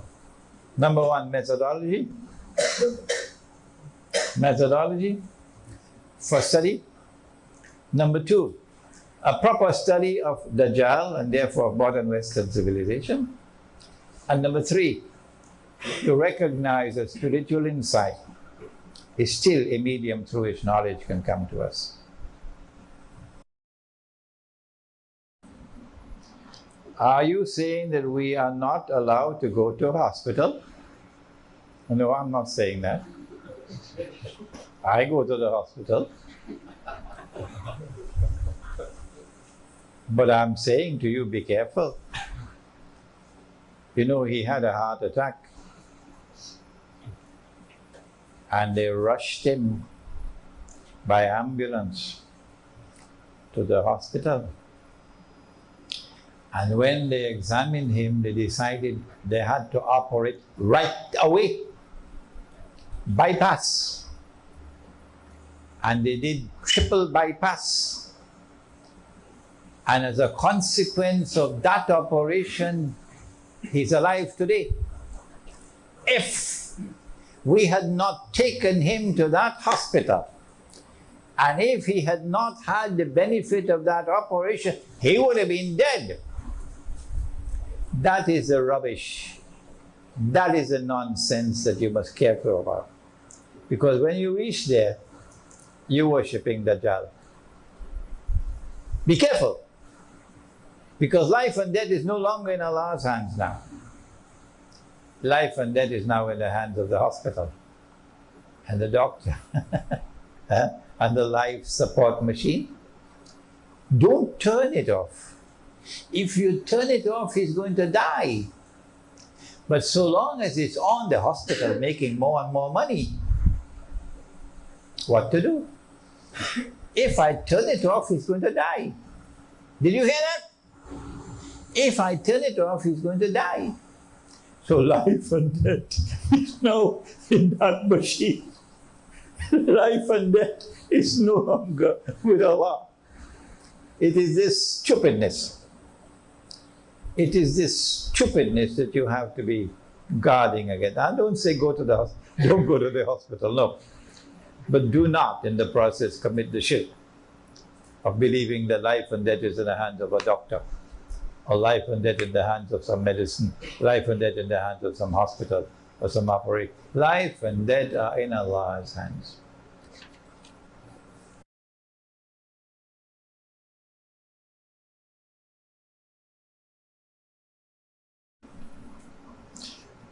Number one, methodology. Methodology for study. Number two, a proper study of Dajjal and therefore modern Western civilization. And number three, to recognize that spiritual insight is still a medium through which knowledge can come to us. Are you saying that we are not allowed to go to a hospital? No, I'm not saying that. I go to the hospital. But I'm saying to you, be careful. You know, he had a heart attack. And they rushed him by ambulance to the hospital. And when they examined him, they decided they had to operate right away. Bypass. And they did triple bypass. And as a consequence of that operation, he's alive today. If we had not taken him to that hospital, and if he had not had the benefit of that operation, he would have been dead. That is the rubbish. That is the nonsense that you must care about. Because when you reach there, you're worshipping Dajjal. Be careful. Because life and death is no longer in Allah's hands now. Life and death is now in the hands of the hospital and the doctor and the life support machine. Don't turn it off. If you turn it off, he's going to die. But so long as it's on, the hospital making more and more money, what to do? If I turn it off, he's going to die. Did you hear that? If I turn it off, he's going to die. So life and death is now in that machine. Life and death is no longer with Allah. It is this stupidness. It is this stupidness that you have to be guarding against. I don't say don't go to the hospital, no. But do not, in the process, commit the shirk of believing that life and death is in the hands of a doctor, or life and death in the hands of some medicine, life and death in the hands of some hospital or some operation. Life and death are in Allah's hands.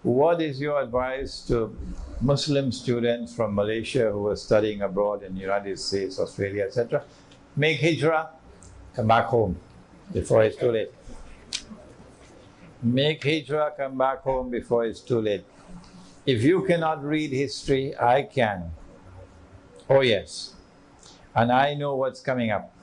What is your advice to Muslim students from Malaysia who are studying abroad in the United States, Australia, etc.? Make hijrah, come back home before it's too late. Make hijrah, come back home before it's too late. If you cannot read history, I can. Oh yes. And I know what's coming up.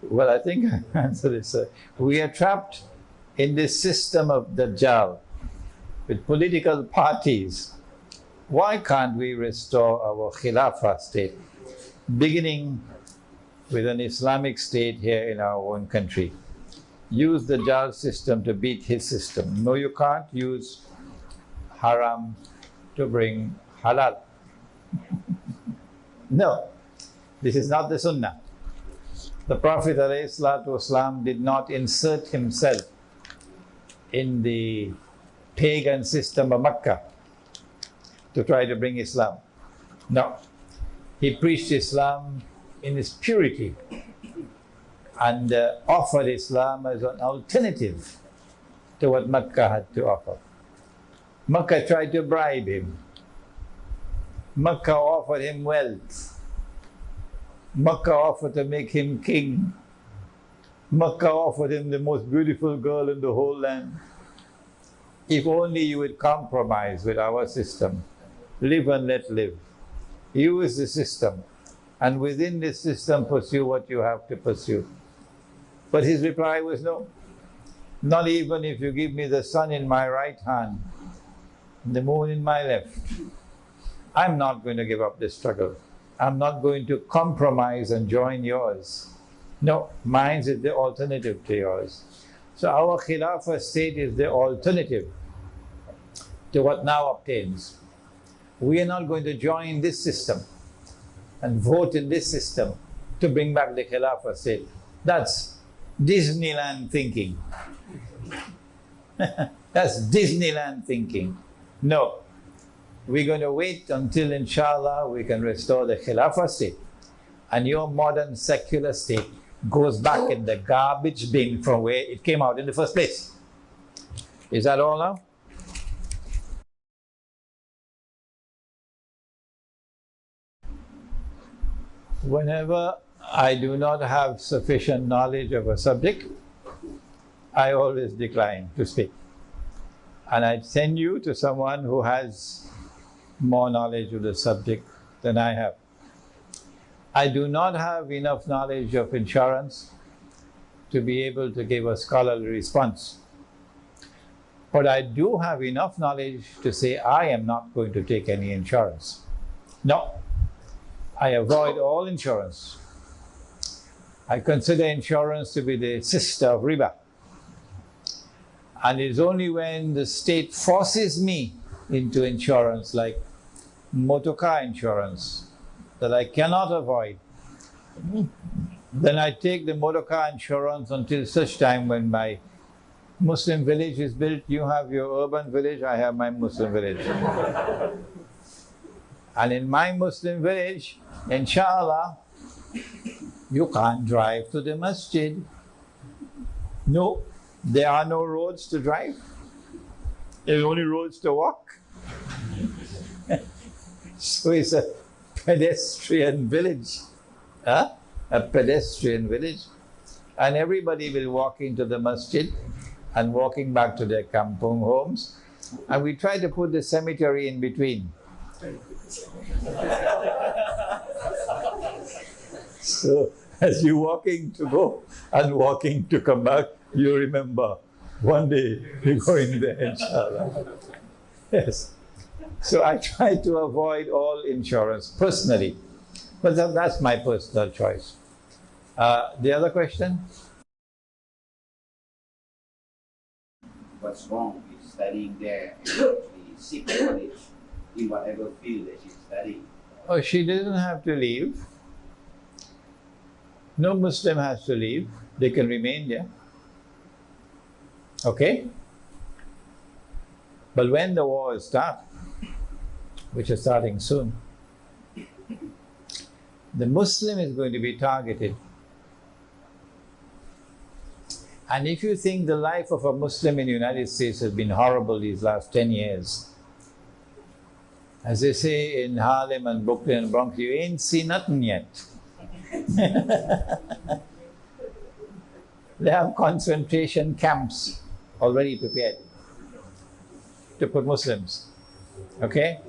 Well, I think I answered this. We are trapped in this system of Dajjal with political parties. Why can't we restore our Khilafah state, beginning with an Islamic state here in our own country? Use the Dajjal system to beat his system. No, you can't use haram to bring halal. No, this is not the Sunnah. The Prophet ﷺ did not insert himself in the pagan system of Mecca to try to bring Islam. No, he preached Islam in its purity and offered Islam as an alternative to what Mecca had to offer. Mecca tried to bribe him. Mecca offered him wealth. Mecca offered to make him king. Mecca offered him the most beautiful girl in the whole land. If only you would compromise with our system, live and let live. Use the system, and within this system pursue what you have to pursue. But his reply was no. Not even if you give me the sun in my right hand, the moon in my left. I'm not going to give up this struggle. I'm not going to compromise and join yours. No, mine is the alternative to yours. So our Khilafah state is the alternative to what now obtains. We are not going to join this system and vote in this system to bring back the Khilafah state. That's Disneyland thinking. That's Disneyland thinking. No. We're going to wait until, inshallah, we can restore the Khilafah state. And your modern secular state goes back in the garbage bin from where it came out in the first place. Is that all now? Whenever I do not have sufficient knowledge of a subject, I always decline to speak. And I send you to someone who has more knowledge of the subject than I have. I do not have enough knowledge of insurance to be able to give a scholarly response. But I do have enough knowledge to say I am not going to take any insurance. No, I avoid all insurance. I consider insurance to be the sister of riba. And it's only when the state forces me into insurance, like motor car insurance, that I cannot avoid, then I take the motor car insurance until such time when my Muslim village is built. You have your urban village, I have my Muslim village. And in my Muslim village, inshallah, you can't drive to the masjid. No, there are no roads to drive. There are only roads to walk. So it's a pedestrian village, a pedestrian village. And everybody will walk into the masjid and walking back to their kampung homes. And we try to put the cemetery in between. So as you're walking to go and walking to come back, you remember, one day we're going there, inshallah. Yes. So I try to avoid all insurance personally. But that's my personal choice. The other question? What's wrong with studying there and actually seek knowledge in whatever field that she's studying? Oh, she doesn't have to leave. No Muslim has to leave. They can remain there. Okay? But when the war starts, which is starting soon, the Muslim is going to be targeted. And if you think the life of a Muslim in the United States has been horrible these last 10 years, as they say in Harlem and Brooklyn and Bronx, you ain't seen nothing yet. They have concentration camps already prepared to put Muslims. Okay?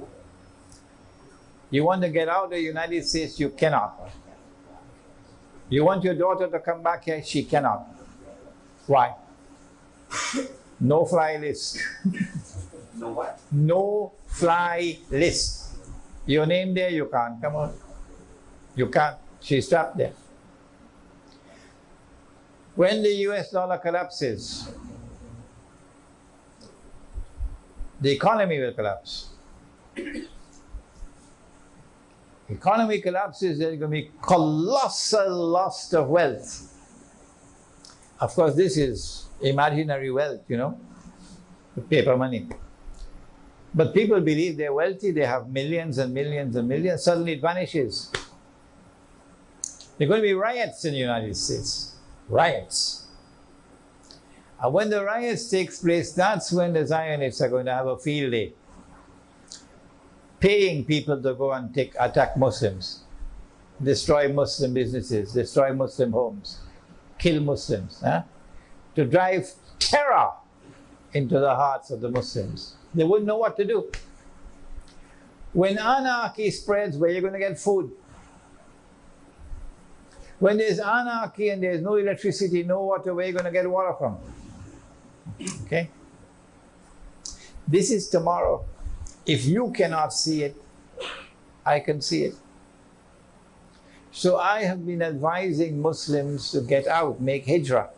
You want to get out of the United States, you cannot. You want your daughter to come back here, she cannot. Why? No fly list. No what? No fly list. Your name there, you can't. Come on. You can't. She's trapped there. When the US dollar collapses, the economy will collapse. Economy collapses, there's going to be colossal loss of wealth. Of course, this is imaginary wealth, you know, paper money. But people believe they're wealthy, they have millions and millions and millions, suddenly it vanishes. There are going to be riots in the United States. Riots. And when the riots takes place, that's when the Zionists are going to have a field day. Paying people to go and attack Muslims, destroy Muslim businesses, destroy Muslim homes, kill Muslims, to drive terror into the hearts of the Muslims. They wouldn't know what to do. When anarchy spreads, where are you going to get food? When there's anarchy and there's no electricity, no water, where are you going to get water from? Okay? This is tomorrow. If you cannot see it, I can see it. So I have been advising Muslims to get out, make hijrah.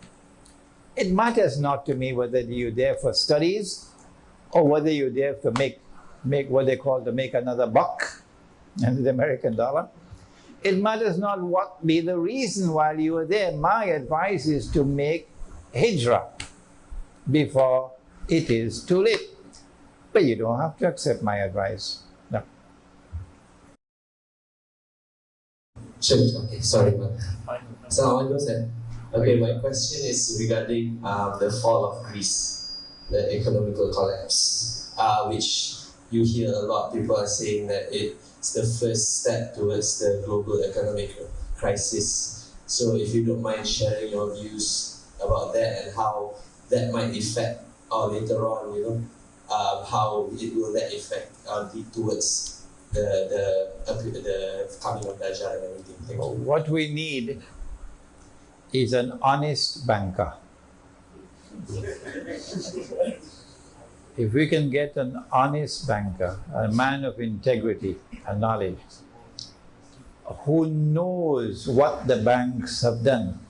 It matters not to me whether you're there for studies or whether you're there to make what they call to make another buck, and the American dollar. It matters not what be the reason why you are there. My advice is to make hijrah before it is too late. But you don't have to accept my advice. No. Sure. Okay, sorry. Assalamualaikum, sir. Okay, my question is regarding the fall of Greece, the economical collapse, which you hear a lot of people are saying that it's the first step towards the global economic crisis. So if you don't mind sharing your views about that and how that might affect, or later on, you know, how it will that affect lead towards the coming of Dajjal and everything. Thank you. What we need is an honest banker. If we can get an honest banker, a man of integrity and knowledge, who knows what the banks have done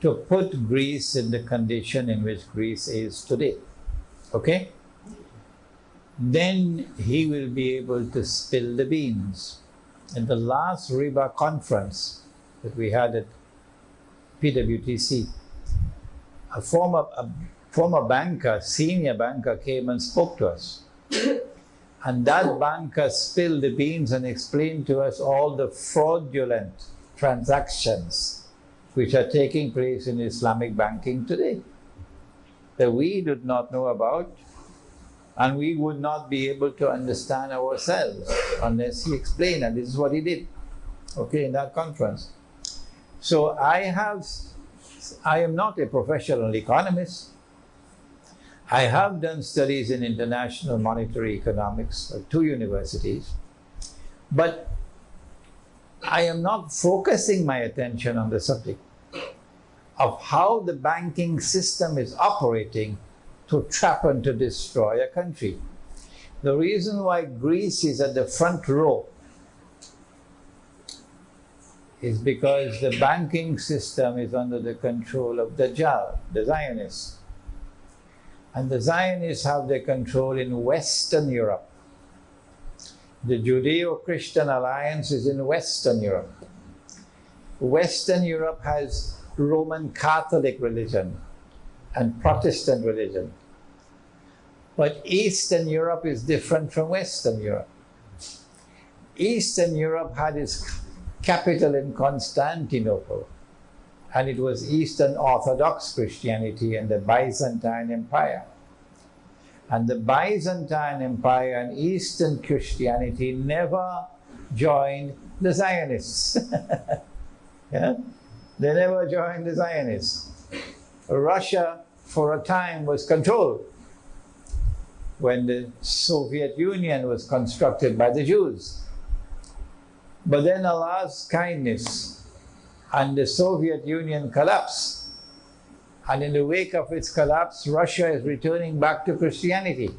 to put Greece in the condition in which Greece is today, okay? Then he will be able to spill the beans. In the last RIBA conference that we had at PWTC, a former banker, senior banker, came and spoke to us. And that banker spilled the beans and explained to us all the fraudulent transactions which are taking place in Islamic banking today, that we did not know about, and we would not be able to understand ourselves unless he explained, and this is what he did, okay, in that conference. So I am not a professional economist. I have done studies in international monetary economics at 2 universities, but I am not focusing my attention on the subject of how the banking system is operating to trap and to destroy a country. The reason why Greece is at the front row is because the banking system is under the control of Dajjal, the Zionists. And the Zionists have their control in Western Europe. The Judeo-Christian alliance is in Western Europe. Western Europe has Roman Catholic religion and Protestant religion. But Eastern Europe is different from Western Europe. Eastern Europe had its capital in Constantinople, and it was Eastern Orthodox Christianity and the Byzantine Empire. And the Byzantine Empire and Eastern Christianity never joined the Zionists. Yeah? They never joined the Zionists. Russia, for a time, was controlled when the Soviet Union was constructed by the Jews. But then Allah's kindness and the Soviet Union collapsed. And in the wake of its collapse, Russia is returning back to Christianity.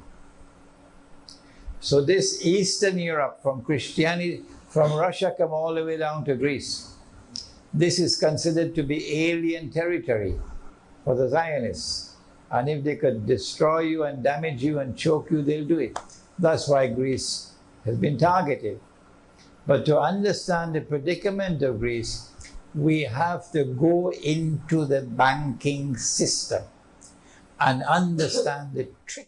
So this Eastern Europe from Christianity, from Russia come all the way down to Greece. This is considered to be alien territory for the Zionists. And if they could destroy you and damage you and choke you, they'll do it. That's why Greece has been targeted. But to understand the predicament of Greece, we have to go into the banking system and understand the trick